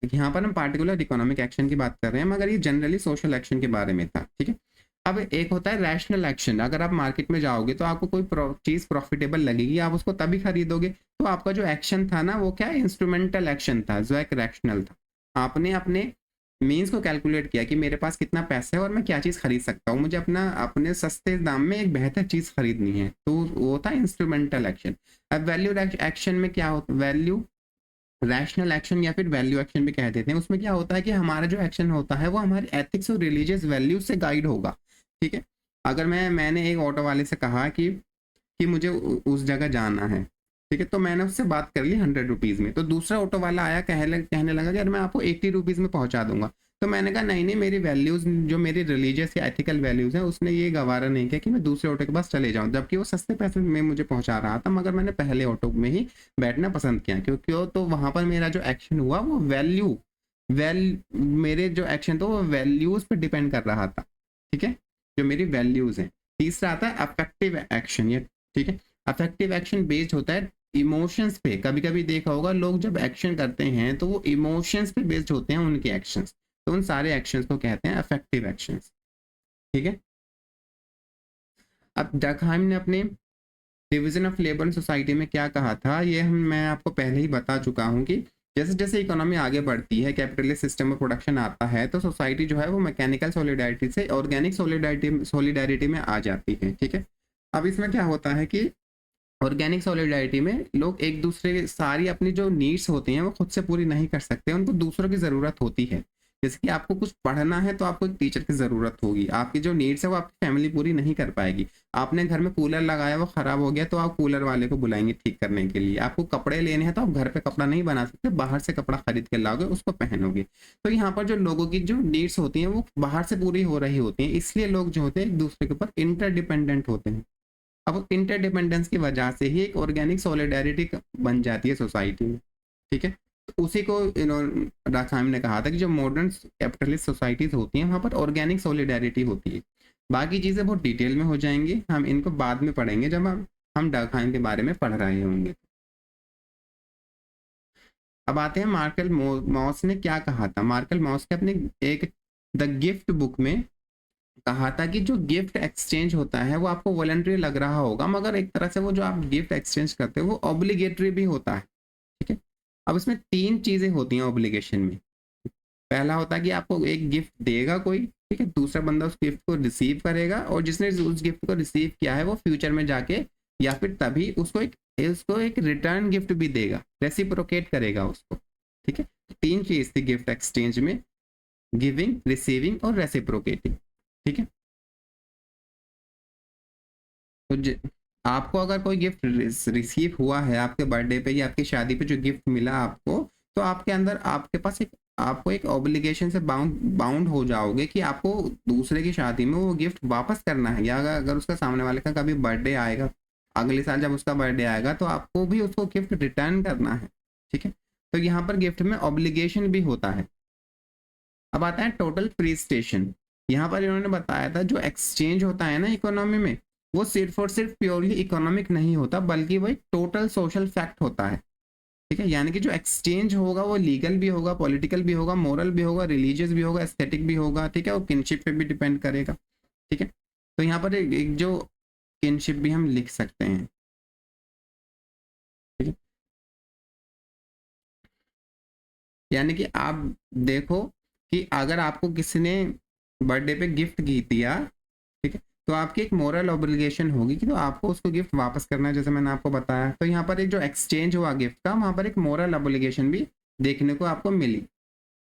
यहाँ पर हम पार्टिकुलर इकोनॉमिक एक्शन की बात कर रहे हैं मगर ये जनरली सोशल एक्शन के बारे में था। ठीक है, अब एक होता है रैशनल एक्शन। अगर आप मार्केट में जाओगे तो आपको कोई चीज प्रॉफिटेबल लगेगी, आप उसको तभी खरीदोगे। तो आपका जो एक्शन था ना वो क्या इंस्ट्रूमेंटल एक्शन था, जो एक रैशनल था। आपने अपने मीन्स को कैलकुलेट किया कि मेरे पास कितना पैसा है और मैं क्या चीज़ खरीद सकता हूँ, मुझे अपने सस्ते दाम में एक बेहतर चीज़ खरीदनी है, तो वो था इंस्ट्रूमेंटल एक्शन। अब वैल्यू एक्शन में क्या होता है, वैल्यू रैशनल एक्शन या फिर वैल्यू एक्शन भी कह देते हैं। उसमें क्या होता है कि हमारा जो एक्शन होता है वो हमारे एथिक्स और रिलीजियस वैल्यूज से गाइड होगा। ठीक है, अगर मैंने एक ऑटो वाले से कहा कि मुझे उस जगह जाना है, ठीक है, तो मैंने उससे बात कर ली 100 रुपीज़ में, तो दूसरा ऑटो वाला आया कहने लगा कि यार मैं आपको 80 रुपीज़ में पहुंचा दूंगा। तो मैंने कहा नहीं नहीं, मेरी वैल्यूज़ जो मेरी रिलीजियस या एथिकल वैल्यूज़ हैं उसने ये गवारा नहीं किया कि मैं दूसरे ऑटो के पास चले जाऊँ, जबकि वो सस्ते पैसे में मुझे पहुंचा रहा था, मगर मैंने पहले ऑटो में ही बैठना पसंद किया। क्योंकि तो वहाँ पर मेरा जो एक्शन हुआ वो मेरे जो एक्शन था वो वैल्यूज़ पर डिपेंड कर रहा था। ठीक है, जो मेरी वैल्यूज़ हैं। तीसरा आता है अफेक्टिव एक्शन। ये ठीक है, अफेक्टिव एक्शन बेस्ड होता है इमोशंस पे। कभी कभी देखा होगा लोग जब एक्शन करते हैं तो वो इमोशंस पे बेस्ड होते हैं उनके एक्शंस, तो उन सारे एक्शंस को कहते हैं अफेक्टिव एक्शंस। ठीक है, अब डकहाइम ने अपने division of labour and society में क्या कहा था, ये मैं आपको पहले ही बता चुका हूँ कि जैसे जैसे इकोनॉमी आगे बढ़ती है, कैपिटलिस्ट सिस्टम में प्रोडक्शन आता है, तो सोसाइटी जो है वो मैकेनिकल सॉलिडारिटी से ऑर्गेनिक सॉलिडारिटी में आ जाती है। ठीक है, अब इसमें क्या होता है कि ऑर्गेनिक सॉलिडारिटी में लोग एक दूसरे के सारी अपनी जो नीड्स होती हैं वो खुद से पूरी नहीं कर सकते, उनको दूसरों की ज़रूरत होती है। जैसे कि आपको कुछ पढ़ना है तो आपको एक टीचर की ज़रूरत होगी, आपकी जो नीड्स है वो आपकी फैमिली पूरी नहीं कर पाएगी। आपने घर में कूलर लगाया वो ख़राब हो गया तो आप कूलर वाले को बुलाएंगे ठीक करने के लिए। आपको कपड़े लेने हैं तो आप घर पे कपड़ा नहीं बना सकते, बाहर से कपड़ा खरीद के लाओगे, उसको पहनोगे। तो यहाँ पर जो लोगों की जो नीड्स होती हैं वो बाहर से पूरी हो रही होती हैं, इसलिए लोग जो होते हैं एक दूसरे के ऊपर इंटरडिपेंडेंट होते हैं। अब इंटरडिपेंडेंस की वजह से ही एक ऑर्गेनिक सॉलिडारिटी बन जाती है सोसाइटी में। ठीक है, तो उसी को राखाम ने कहा था कि जो मॉडर्न कैपिटलिस्ट सोसाइटीज होती हैं वहाँ पर ऑर्गेनिक सॉलिडारिटी होती है। बाकी चीज़ें बहुत डिटेल में हो जाएंगी, हम इनको बाद में पढ़ेंगे जब हम डकहाइम के बारे में पढ़ रहे होंगे। अब आते हैं मार्कल मॉस ने क्या कहा था। मार्कल मॉस के अपने एक द गिफ्ट बुक में कहा था कि जो गिफ्ट एक्सचेंज होता है वो आपको वॉलंटरी लग रहा होगा, मगर एक तरह से वो जो आप गिफ्ट एक्सचेंज करते हो वो ऑब्लिगेटरी भी होता है। ठीक है, अब इसमें 3 चीजें होती हैं ऑब्लिगेशन में। पहला होता है कि आपको एक गिफ्ट देगा कोई, ठीक है, दूसरा बंदा उस गिफ्ट को रिसीव करेगा, और जिसने उस गिफ्ट को रिसीव किया है वो फ्यूचर में जाके या फिर तभी उसको एक रिटर्न गिफ्ट भी देगा, रेसिप्रोकेट करेगा उसको। ठीक है, 3 चीज थी गिफ्ट एक्सचेंज में। गिविंग, रिसीविंग और रेसिप्रोकेटिंग। ठीक है, तो आपको अगर कोई गिफ्ट रिसीव हुआ है आपके बर्थडे पे या आपकी शादी पे, जो गिफ्ट मिला आपको, तो आपके अंदर आपके पास एक आपको एक ऑब्लिगेशन से बाउंड हो जाओगे कि आपको दूसरे की शादी में वो गिफ्ट वापस करना है, या अगर उसका सामने वाले का कभी बर्थडे आएगा, अगले साल जब उसका बर्थडे आएगा, तो आपको भी उसको गिफ्ट रिटर्न करना है। ठीक है, तो यहाँ पर गिफ्ट में ऑब्लिगेशन भी होता है। अब आता है टोटल प्रीस्टेशन। यहाँ पर इन्होंने बताया था जो एक्सचेंज होता है ना इकोनॉमी में, वो सिर्फ और सिर्फ प्योरली इकोनॉमिक नहीं होता, बल्कि वो एक टोटल सोशल फैक्ट होता है। ठीक है, यानी कि जो एक्सचेंज होगा वो लीगल भी होगा, पॉलिटिकल भी होगा, मोरल भी होगा, रिलीजियस भी होगा, एस्थेटिक भी होगा। ठीक है, वो किनशिप पे भी डिपेंड करेगा। ठीक है, तो यहाँ पर एक जो किनशिप भी हम लिख सकते हैं। ठीक है, यानी कि आप देखो कि अगर आपको किसी ने बर्थडे पे गिफ्ट दिया, ठीक है, तो आपकी एक मोरल ऑब्लिगेशन होगी कि तो आपको उसको गिफ्ट वापस करना है, जैसे मैंने आपको बताया। तो यहाँ पर एक जो एक्सचेंज हुआ गिफ्ट का, वहाँ पर एक मोरल ऑब्लिगेशन भी देखने को आपको मिली।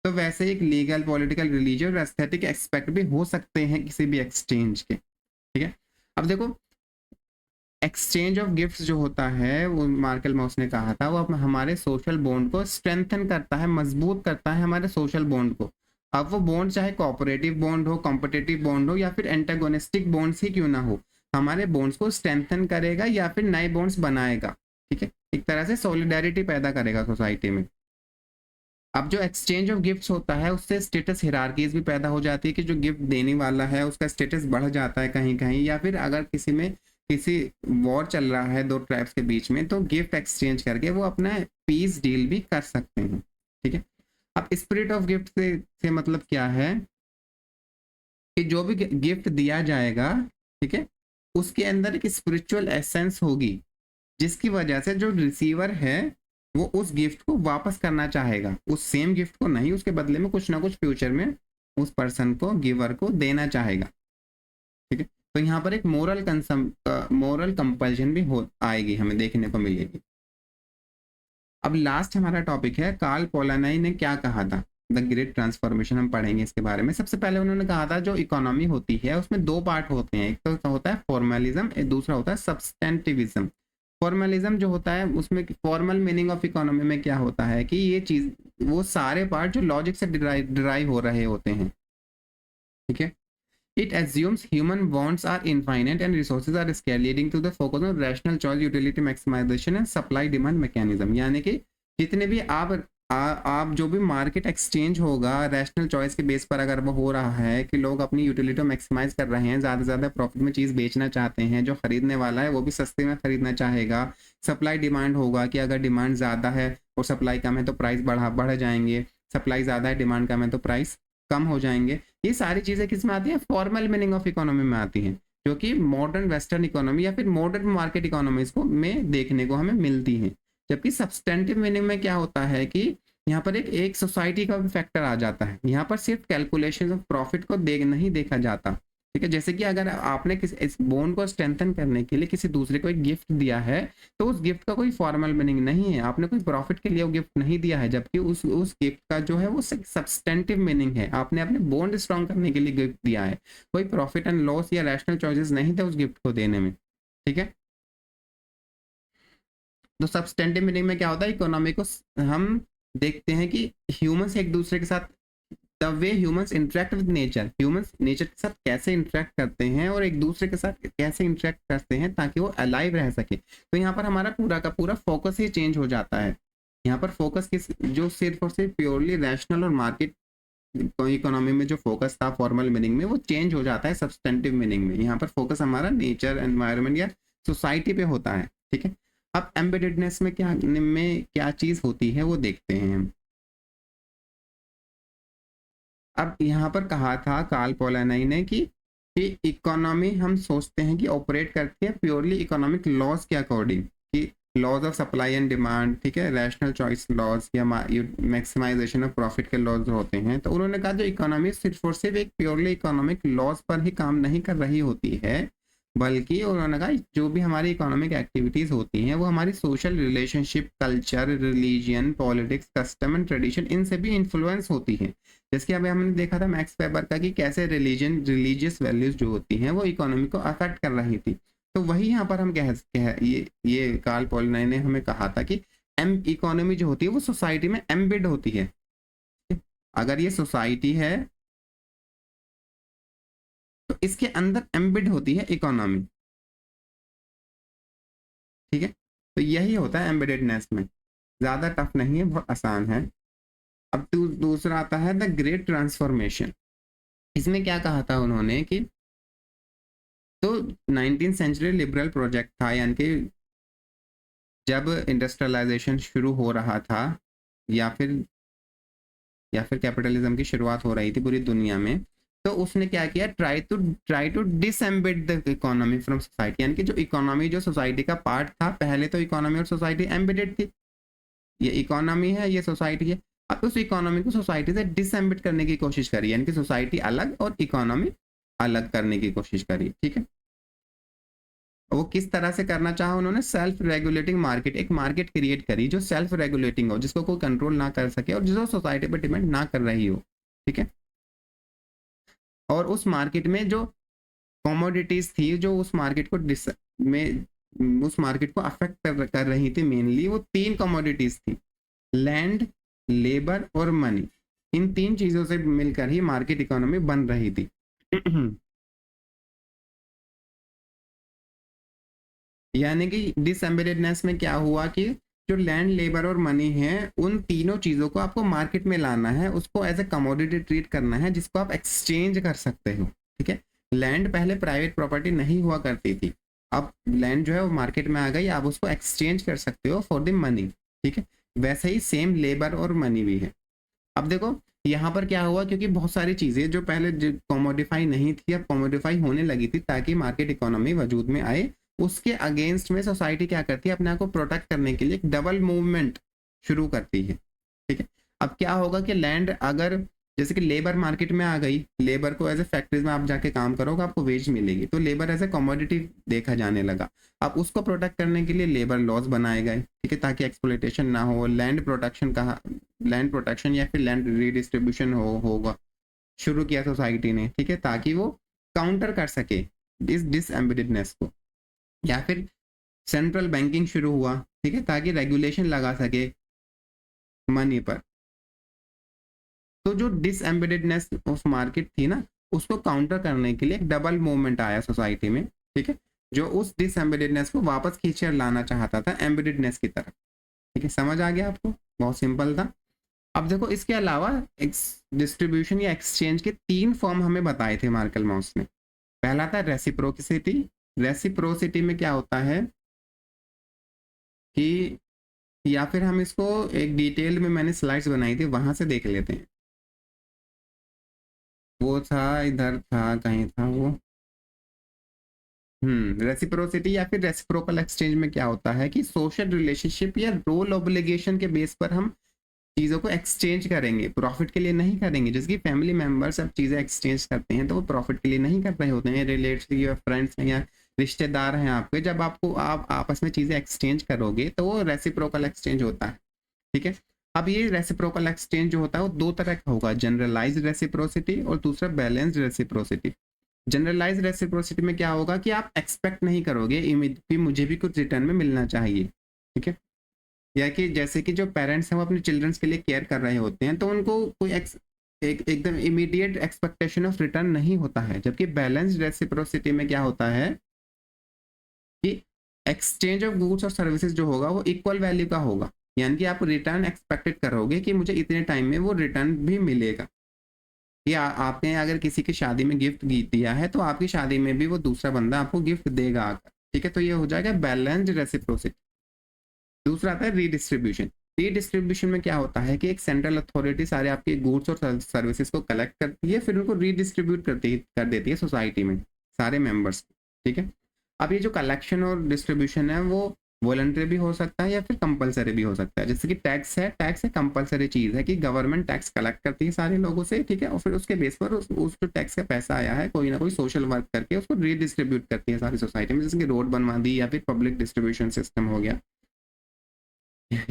तो वैसे एक लीगल, पॉलिटिकल, रिलीजियस और एस्थेटिक एक्सपेक्ट भी हो सकते हैं किसी भी एक्सचेंज के। ठीक है, अब देखो एक्सचेंज ऑफ गिफ्ट्स जो होता है, वो मार्केल माउस ने कहा था, वो हमारे सोशल बॉन्ड को स्ट्रेंथन करता है, मजबूत करता है हमारे सोशल बॉन्ड को। अब वो बॉन्ड चाहे कोऑपरेटिव बॉन्ड हो, कॉम्पिटिटिव बॉन्ड हो, या फिर एंटागोनिस्टिक बॉन्ड्स ही क्यों ना हो, हमारे बॉन्ड्स को स्ट्रेंथन करेगा या फिर नए बॉन्ड्स बनाएगा। ठीक है, एक तरह से सॉलिडेरिटी पैदा करेगा सोसाइटी में। अब जो एक्सचेंज ऑफ गिफ्ट्स होता है, उससे स्टेटस हिरार्कीज भी पैदा हो जाती है कि जो गिफ्ट देने वाला है उसका स्टेटस बढ़ जाता है कहीं कहीं, या फिर अगर किसी वॉर चल रहा है दो ट्राइब्स के बीच में, तो गिफ्ट एक्सचेंज करके वो अपना पीस डील भी कर सकते हैं। ठीक है, अब स्पिरिट ऑफ गिफ्ट से मतलब क्या है कि जो भी गिफ्ट दिया जाएगा, ठीक है, उसके अंदर एक स्पिरिचुअल एसेंस होगी, जिसकी वजह से जो रिसीवर है वो उस गिफ्ट को वापस करना चाहेगा, उस सेम गिफ्ट को नहीं, उसके बदले में कुछ ना कुछ फ्यूचर में उस पर्सन को, गिवर को देना चाहेगा। ठीक है, तो यहाँ पर एक मोरल कंपल्शन भी हो आएगी, हमें देखने को मिलेगी। अब लास्ट हमारा टॉपिक है, कार्ल पोलानाई ने क्या कहा था, द ग्रेट ट्रांसफॉर्मेशन। हम पढ़ेंगे इसके बारे में। सबसे पहले उन्होंने कहा था जो इकोनॉमी होती है उसमें दो पार्ट होते हैं, एक तो होता है फॉर्मलिज्म, एक दूसरा होता है सब्सटेंटिविज्म। फॉर्मलिज्म जो होता है, उसमें फॉर्मल मीनिंग ऑफ इकोनॉमी में क्या होता है कि ये चीज, वो सारे पार्ट जो लॉजिक से डिराइव हो रहे होते हैं। ठीक है, it assumes human wants are infinite and resources are scarce, leading to the focus on rational choice, utility maximization and supply demand mechanism। यानी कि जितने भी आप जो भी मार्केट एक्सचेंज होगा रैशनल चॉइस के बेस पर, अगर वो हो रहा है कि लोग अपनी यूटिलिटी मैक्सिमाइज कर रहे हैं, ज़्यादा से ज़्यादा प्रॉफिट में चीज़ बेचना चाहते हैं, जो खरीदने वाला है वो भी सस्ते में खरीदना चाहेगा। सप्लाई डिमांड होगा कि अगर डिमांड ज़्यादा है और सप्लाई कम है तो प्राइस बढ़ जाएंगे, सप्लाई ज़्यादा है डिमांड कम है तो प्राइस कम हो जाएंगे। ये सारी चीज़ें किस में आती हैं, फॉर्मल मीनिंग ऑफ इकोनॉमी में आती हैं, जो कि मॉडर्न वेस्टर्न इकोनॉमी या फिर मॉडर्न मार्केट इकोनॉमीज को में देखने को हमें मिलती हैं। जबकि सब्सटेंटिव मीनिंग में क्या होता है कि यहाँ पर एक सोसाइटी का भी फैक्टर आ जाता है। यहाँ पर सिर्फ कैलकुलेशन ऑफ प्रॉफिट को नहीं देखा जाता। ठीक है, जैसे कि अगर आपने इस बॉन्ड को स्ट्रेंथन करने के लिए किसी दूसरे को एक गिफ्ट दिया है, तो उस गिफ्ट का कोई फॉर्मल मीनिंग नहीं है, आपने कोई प्रॉफिट के लिए वो गिफ्ट नहीं दिया है, जबकि उस गिफ्ट का जो है वो सब्सटेंटिव मीनिंग है, आपने अपने बॉन्ड स्ट्रॉन्ग करने के लिए गिफ्ट दिया है, कोई प्रॉफिट एंड लॉस या रैशनल चॉइसेस नहीं थे उस गिफ्ट को देने में। ठीक है, तो सब्सटेंटिव मीनिंग में क्या होता है, इकोनॉमी को हम देखते हैं कि ह्यूमंस एक दूसरे के साथ, the way humans interact with nature, humans nature के साथ कैसे इंटरेक्ट करते हैं और एक दूसरे के साथ कैसे इंटरेक्ट करते हैं ताकि वो अलाइव रह सके। तो यहाँ पर हमारा पूरा का पूरा फोकस ही चेंज हो जाता है। यहाँ पर फोकस किस, जो सिर्फ और सिर्फ प्योरली रैशनल और मार्केट इकोनॉमी में जो फोकस था फॉर्मल मीनिंग में, वो चेंज हो जाता है सब्सटेंटिव मीनिंग में। यहाँ पर फोकस हमारा नेचर, एनवायरनमेंट या सोसाइटी पे होता है। ठीक है, अब एम्बेडेडनेस में क्या चीज होती है वो देखते हैं हम। अब यहाँ पर कहा था कार्ल पोलानाई ने कि इकोनॉमी हम सोचते हैं कि ऑपरेट करती है प्योरली इकोनॉमिक लॉज के अकॉर्डिंग, कि laws of supply and demand, ठीक है, रैशनल चॉइस लॉज या मैक्सिमाइजेशन ऑफ प्रॉफिट के लॉज होते हैं। तो उन्होंने कहा जो इकोनॉमी सिर्फ और सिर्फ एक प्योरली इकोनॉमिक लॉज पर ही काम नहीं कर रही होती है, बल्कि उन्होंने कहा जो भी हमारी इकोनॉमिक एक्टिविटीज होती हैं वो हमारी social relationship, culture, religion, politics, custom and tradition, इनसे भी इन्फ्लुएंस होती हैं। जैसे कि अभी हमने देखा था मैक्स वेबर का कि कैसे रिलीजियस वैल्यूज जो होती हैं वो इकोनॉमी को अफेक्ट कर रही थी। तो वही यहाँ पर हम ये कार्ल पॉलिनाई ने हमें कहा था कि इकोनॉमी जो होती है वो सोसाइटी में एम्बेड होती है। अगर ये सोसाइटी है तो इसके अंदर एम्बेड होती है इकोनॉमी। ठीक है, तो यही होता है एम्बेडेडनेस में, ज्यादा टफ नहीं है, बहुत आसान है। अब दूसरा आता है द ग्रेट ट्रांसफॉर्मेशन। इसमें क्या कहा था उन्होंने कि तो 19th सेंचुरी लिबरल प्रोजेक्ट था, यानी कि जब इंडस्ट्रियलाइजेशन शुरू हो रहा था या फिर कैपिटलिज्म की शुरुआत हो रही थी पूरी दुनिया में, तो उसने क्या किया, try to disembed the economy from society. यानी कि जो इकोनॉमी जो सोसाइटी का पार्ट था, पहले तो इकोनॉमी और सोसाइटी एम्बेडेड थी, ये इकोनॉमी है, ये सोसाइटी है। अब उस इकोनॉमी को सोसाइटी से डिसएम्बेड करने की कोशिश करी, यानी कि सोसाइटी अलग और इकोनॉमी अलग करने की कोशिश करी। ठीक है, वो किस तरह से करना चाहा उन्होंने, सेल्फ रेगुलेटिंग मार्केट, एक मार्केट क्रिएट करी जो सेल्फ रेगुलेटिंग हो, जिसको कोई कंट्रोल ना कर सके और जो सोसाइटी पर डिपेंड ना कर रही हो। ठीक है, और उस मार्केट में जो कमोडिटीज थी जो उस मार्केट को उस मार्केट को अफेक्ट कर रही थी, मेनली वो 3 कमोडिटीज थी, लैंड, लेबर और मनी। इन 3 चीजों से मिलकर ही मार्केट इकोनॉमी बन रही थी। यानी कि डिसएम्बेडेडनेस में क्या हुआ कि जो लैंड, लेबर और मनी है, उन तीनों चीजों को आपको मार्केट में लाना है, उसको एज ए कमोडिटी ट्रीट करना है जिसको आप एक्सचेंज कर सकते हो। ठीक है, लैंड पहले प्राइवेट प्रॉपर्टी नहीं हुआ करती थी, अब लैंड जो है वो मार्केट में आ गई, आप उसको एक्सचेंज कर सकते हो फॉर द मनी। ठीक है, वैसे ही सेम लेबर और मनी भी है। अब देखो यहाँ पर क्या हुआ, क्योंकि बहुत सारी चीजें जो पहले कॉमोडिफाई नहीं थी अब कॉमोडिफाई होने लगी थी ताकि मार्केट इकोनॉमी वजूद में आए, उसके अगेंस्ट में सोसाइटी क्या करती है, अपने आप को प्रोटेक्ट करने के लिए एक डबल मूवमेंट शुरू करती है। ठीक है, अब क्या होगा कि लैंड अगर जैसे कि लेबर मार्केट में आ गई, लेबर को एज ए फैक्ट्रीज में आप जाके काम करोगे आपको वेज मिलेगी, तो लेबर एज ए कमोडिटी देखा जाने लगा। अब उसको प्रोटेक्ट करने के लिए लेबर लॉज बनाए गए, ठीक है, ताकि एक्सप्लॉइटेशन ना हो, लैंड प्रोटेक्शन कहा, लैंड प्रोटेक्शन या फिर लैंड रीडिस्ट्रीब्यूशन होगा शुरू किया सोसाइटी ने। ठीक है, ताकि वो काउंटर कर सके इस डिसएम्बेडेडनेस को। या फिर सेंट्रल बैंकिंग शुरू हुआ, ठीक है, ताकि रेगुलेशन लगा सके मनी पर। तो जो डिसएम्बेडेडनेस ऑफ मार्केट थी ना, उसको काउंटर करने के लिए एक डबल मूवमेंट आया सोसाइटी में। ठीक है, जो उस डिसएम्बेडेडनेस को वापस खींच लाना चाहता था एम्बेडेडनेस की तरफ। ठीक है, समझ आ गया आपको, बहुत सिंपल था। अब देखो इसके अलावा डिस्ट्रीब्यूशन या एक्सचेंज के 3 फॉर्म हमें बताए थे मार्कल माउस ने। पहला था रेसिप्रोसिटी। रेसिप्रोसिटी में क्या होता है कि, या फिर हम इसको एक डिटेल में मैंने स्लाइड्स बनाई थी वहां से देख लेते हैं, वो था इधर था कहीं था वो। रेसिप्रोसिटी या फिर रेसिप्रोकल एक्सचेंज में क्या होता है कि सोशल रिलेशनशिप या रोल ऑब्लिगेशन के बेस पर हम चीज़ों को एक्सचेंज करेंगे, प्रॉफिट के लिए नहीं करेंगे। जैसे कि फैमिली मेंबर सब चीज़ें एक्सचेंज करते हैं तो वो प्रॉफिट के लिए नहीं कर रहे होते हैं, रिलेटिव या फ्रेंड्स हैं या रिश्तेदार हैं आपके, जब आप आपस में चीज़ें एक्सचेंज करोगे तो वो रेसिप्रोकल एक्सचेंज होता है। ठीक है, अब ये रेसिप्रोकल एक्सचेंज जो होता है वो 2 तरह का होगा, जनरलाइज्ड रेसिप्रोसिटी और दूसरा बैलेंस्ड रेसिप्रोसिटी। जनरलाइज्ड रेसिप्रोसिटी में क्या होगा कि आप एक्सपेक्ट नहीं करोगे कि मुझे भी कुछ रिटर्न में मिलना चाहिए। ठीक है, या कि जैसे कि जो पेरेंट्स हैं वो अपने चिल्ड्रंस के लिए केयर कर रहे होते हैं तो उनको कोई एकदम इमीडिएट एक्सपेक्टेशन ऑफ रिटर्न नहीं होता है। जबकि बैलेंस्ड रेसिप्रोसिटी में क्या होता है कि एक्सचेंज ऑफ गुड्स और सर्विसेज जो होगा वो इक्वल वैल्यू का होगा, यानी कि आप रिटर्न एक्सपेक्टेड करोगे कि मुझे इतने टाइम में वो रिटर्न भी मिलेगा। या आपने अगर किसी की शादी में गिफ्ट दिया है तो आपकी शादी में भी वो दूसरा बंदा आपको गिफ्ट देगा आकर। ठीक है, तो ये हो जाएगा बैलेंस्ड रेसिप्रोसिटी। दूसरा आता है रीडिस्ट्रीब्यूशन। रीडिस्ट्रीब्यूशन में क्या होता है कि एक सेंट्रल अथॉरिटी सारे आपके गुड्स और सर्विसेज को कलेक्ट करती है, फिर उनको रीडिस्ट्रीब्यूट कर देती है सोसाइटी में सारे मेंबर्स। ठीक है, अब ये जो कलेक्शन और डिस्ट्रीब्यूशन है वो वॉलंटरी भी हो सकता है या फिर कंपलसरी भी हो सकता है। जैसे कि टैक्स है कंपलसरी चीज़ है कि गवर्नमेंट टैक्स कलेक्ट करती है सारे लोगों से, ठीक है, और फिर उसके बेस पर उस जो टैक्स का पैसा आया है कोई ना कोई सोशल वर्क करके उसको रीडिस्ट्रीब्यूट करती है सारी सोसाइटी में, जैसे कि रोड बनवा दी या फिर पब्लिक डिस्ट्रीब्यूशन सिस्टम हो गया।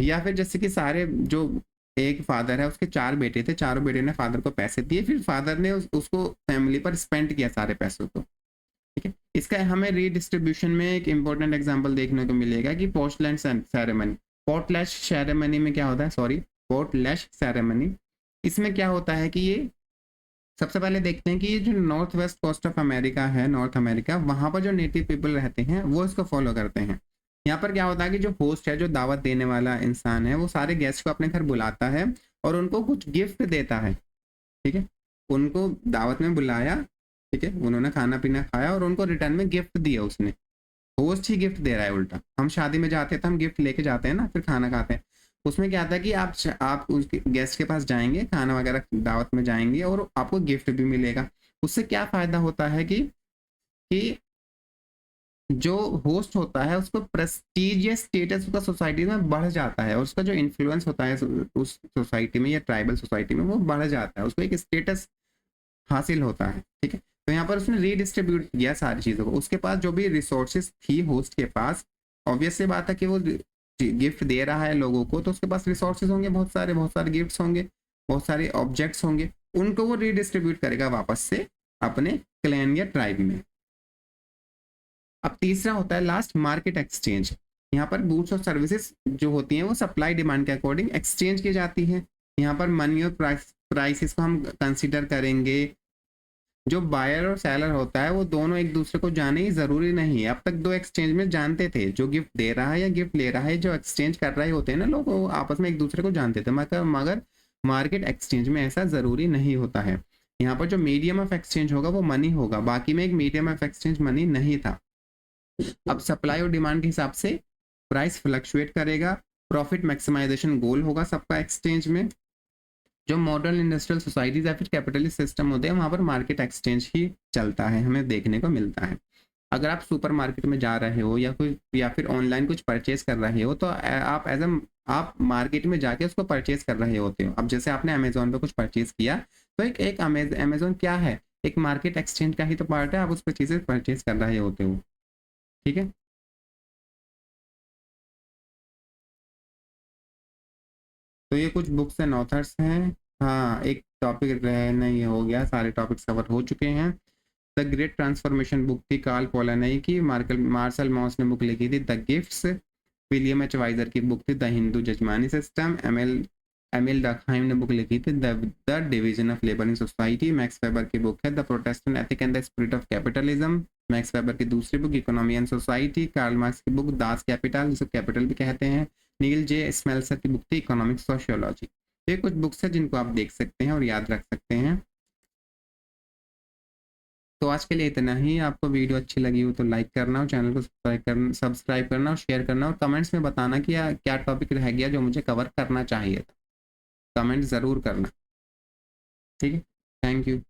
या फिर जैसे कि सारे जो एक फादर है उसके 4 बेटे थे, चारों बेटे ने फादर को पैसे दिए, फिर फादर ने उसको फैमिली पर स्पेंड किया सारे पैसों को, ठीक है। इसका हमें रीडिस्ट्रीब्यूशन में एक इंपॉर्टेंट एग्जांपल देखने को मिलेगा कि पोर्टलैंड सेरेमनी। पोर्टलैश सेरेमनी में क्या होता है, सॉरी, पोर्टलैश सेरेमनी, इसमें क्या होता है कि ये सबसे पहले देखते हैं कि ये जो north west coast of America है, नॉर्थ अमेरिका, वहां पर जो नेटिव पीपल रहते हैं वो इसको फॉलो करते हैं। यहाँ पर क्या होता है कि जो होस्ट है, जो दावत देने वाला इंसान है, वो सारे गेस्ट को अपने घर बुलाता है और उनको कुछ गिफ्ट देता है, ठीक है। उनको दावत में बुलाया, ठीक है, उन्होंने खाना पीना खाया और उनको रिटर्न में गिफ्ट दिया उसने। होस्ट ही गिफ्ट दे रहा है उल्टा। हम शादी में जाते हैं तो हम गिफ्ट लेके जाते हैं ना, फिर खाना खाते हैं। उसमें क्या आता है कि आप उसके गेस्ट के पास जाएंगे, खाना वगैरह दावत में जाएंगे और आपको गिफ्ट भी मिलेगा। उससे क्या फायदा होता है कि जो होस्ट होता है उसको प्रेस्टीज या स्टेटस उसका सोसाइटी में बढ़ जाता है और उसका जो इन्फ्लुएंस होता है उस सोसाइटी में या ट्राइबल सोसाइटी में वो बढ़ जाता है, उसको एक स्टेटस हासिल होता है, ठीक है। तो यहाँ पर उसने रीडिस्ट्रीब्यूट किया सारी चीज़ों को। उसके पास जो भी रिसोर्सेज थी होस्ट के पास, ऑब्वियस सी बात है कि वो गिफ्ट दे रहा है लोगों को, तो उसके पास रिसोर्सेज होंगे, बहुत सारे गिफ्ट्स होंगे, बहुत सारे ऑब्जेक्ट्स होंगे, उनको वो रीडिस्ट्रीब्यूट करेगा वापस से अपने क्लैन या ट्राइब में। अब तीसरा होता है लास्ट, मार्केट एक्सचेंज। यहाँ पर गुड्स और सर्विसेज जो होती हैं वो सप्लाई डिमांड के अकॉर्डिंग एक्सचेंज की जाती है। यहाँ पर मनी और प्राइसेस को हम कंसिडर करेंगे। जो बायर और सेलर होता है वो दोनों एक दूसरे को जाने ही जरूरी नहीं है। अब तक दो एक्सचेंज में जानते थे, जो गिफ्ट दे रहा है या गिफ्ट ले रहा है, जो एक्सचेंज कर रहे होते हैं ना लोग, वो आपस में एक दूसरे को जानते थे। मगर मार्केट एक्सचेंज में ऐसा जरूरी नहीं होता है। यहाँ पर जो मीडियम ऑफ एक्सचेंज होगा वो मनी होगा, बाकी में एक मीडियम ऑफ एक्सचेंज मनी नहीं था। अब सप्लाई और डिमांड के हिसाब से प्राइस फ्लक्चुएट करेगा, प्रॉफिट मैक्सिमाइजेशन गोल होगा सबका एक्सचेंज में। जो मॉडर्न इंडस्ट्रियल सोसाइटीज या फिर कैपिटलिस्ट सिस्टम होते हैं वहाँ पर मार्केट एक्सचेंज ही चलता है, हमें देखने को मिलता है। अगर आप सुपर मार्केट में जा रहे हो या फिर ऑनलाइन कुछ परचेज कर रहे हो तो आप मार्केट में जाके उसको परचेज कर रहे होते हो। अब जैसे आपने अमेजोन पे कुछ परचेज किया तो एक अमेजोन क्या है, एक मार्केट एक्सचेंज का ही तो पार्ट है, आप उस पर चीज़ें परचेज कर रहे होते हो, ठीक है। तो ये कुछ बुक्स एंड ऑथर्स हैं। हाँ, एक टॉपिक रह नहीं हो गया, सारे टॉपिक्स कवर हो चुके हैं। द ग्रेट ट्रांसफॉर्मेशन बुक थी कार्ल पोलानई की, मार्शल मॉस ने बुक लिखी थी the gifts, William H Wiser की बुक थी the Hindu jajmani system, Emile Durkheim ने बुक लिखी थी the division of labour in society, Max Weber की बुक है the protestant ethic and the spirit of capitalism, Max Weber की दूसरी book economy and society, Karl Marx की book Das Kapital, जिसको capital भी कहते हैं, नील जे स्मेल्सर की बुक थी इकोनॉमिक सोशियोलॉजी। ये कुछ बुक्स है जिनको आप देख सकते हैं और याद रख सकते हैं। तो आज के लिए इतना ही। आपको वीडियो अच्छी लगी हो तो लाइक करना और चैनल को सब्सक्राइब करना और शेयर करना और कमेंट्स में बताना कि क्या टॉपिक रह गया जो मुझे कवर करना चाहिए था। कमेंट ज़रूर करना, ठीक है। Thank you.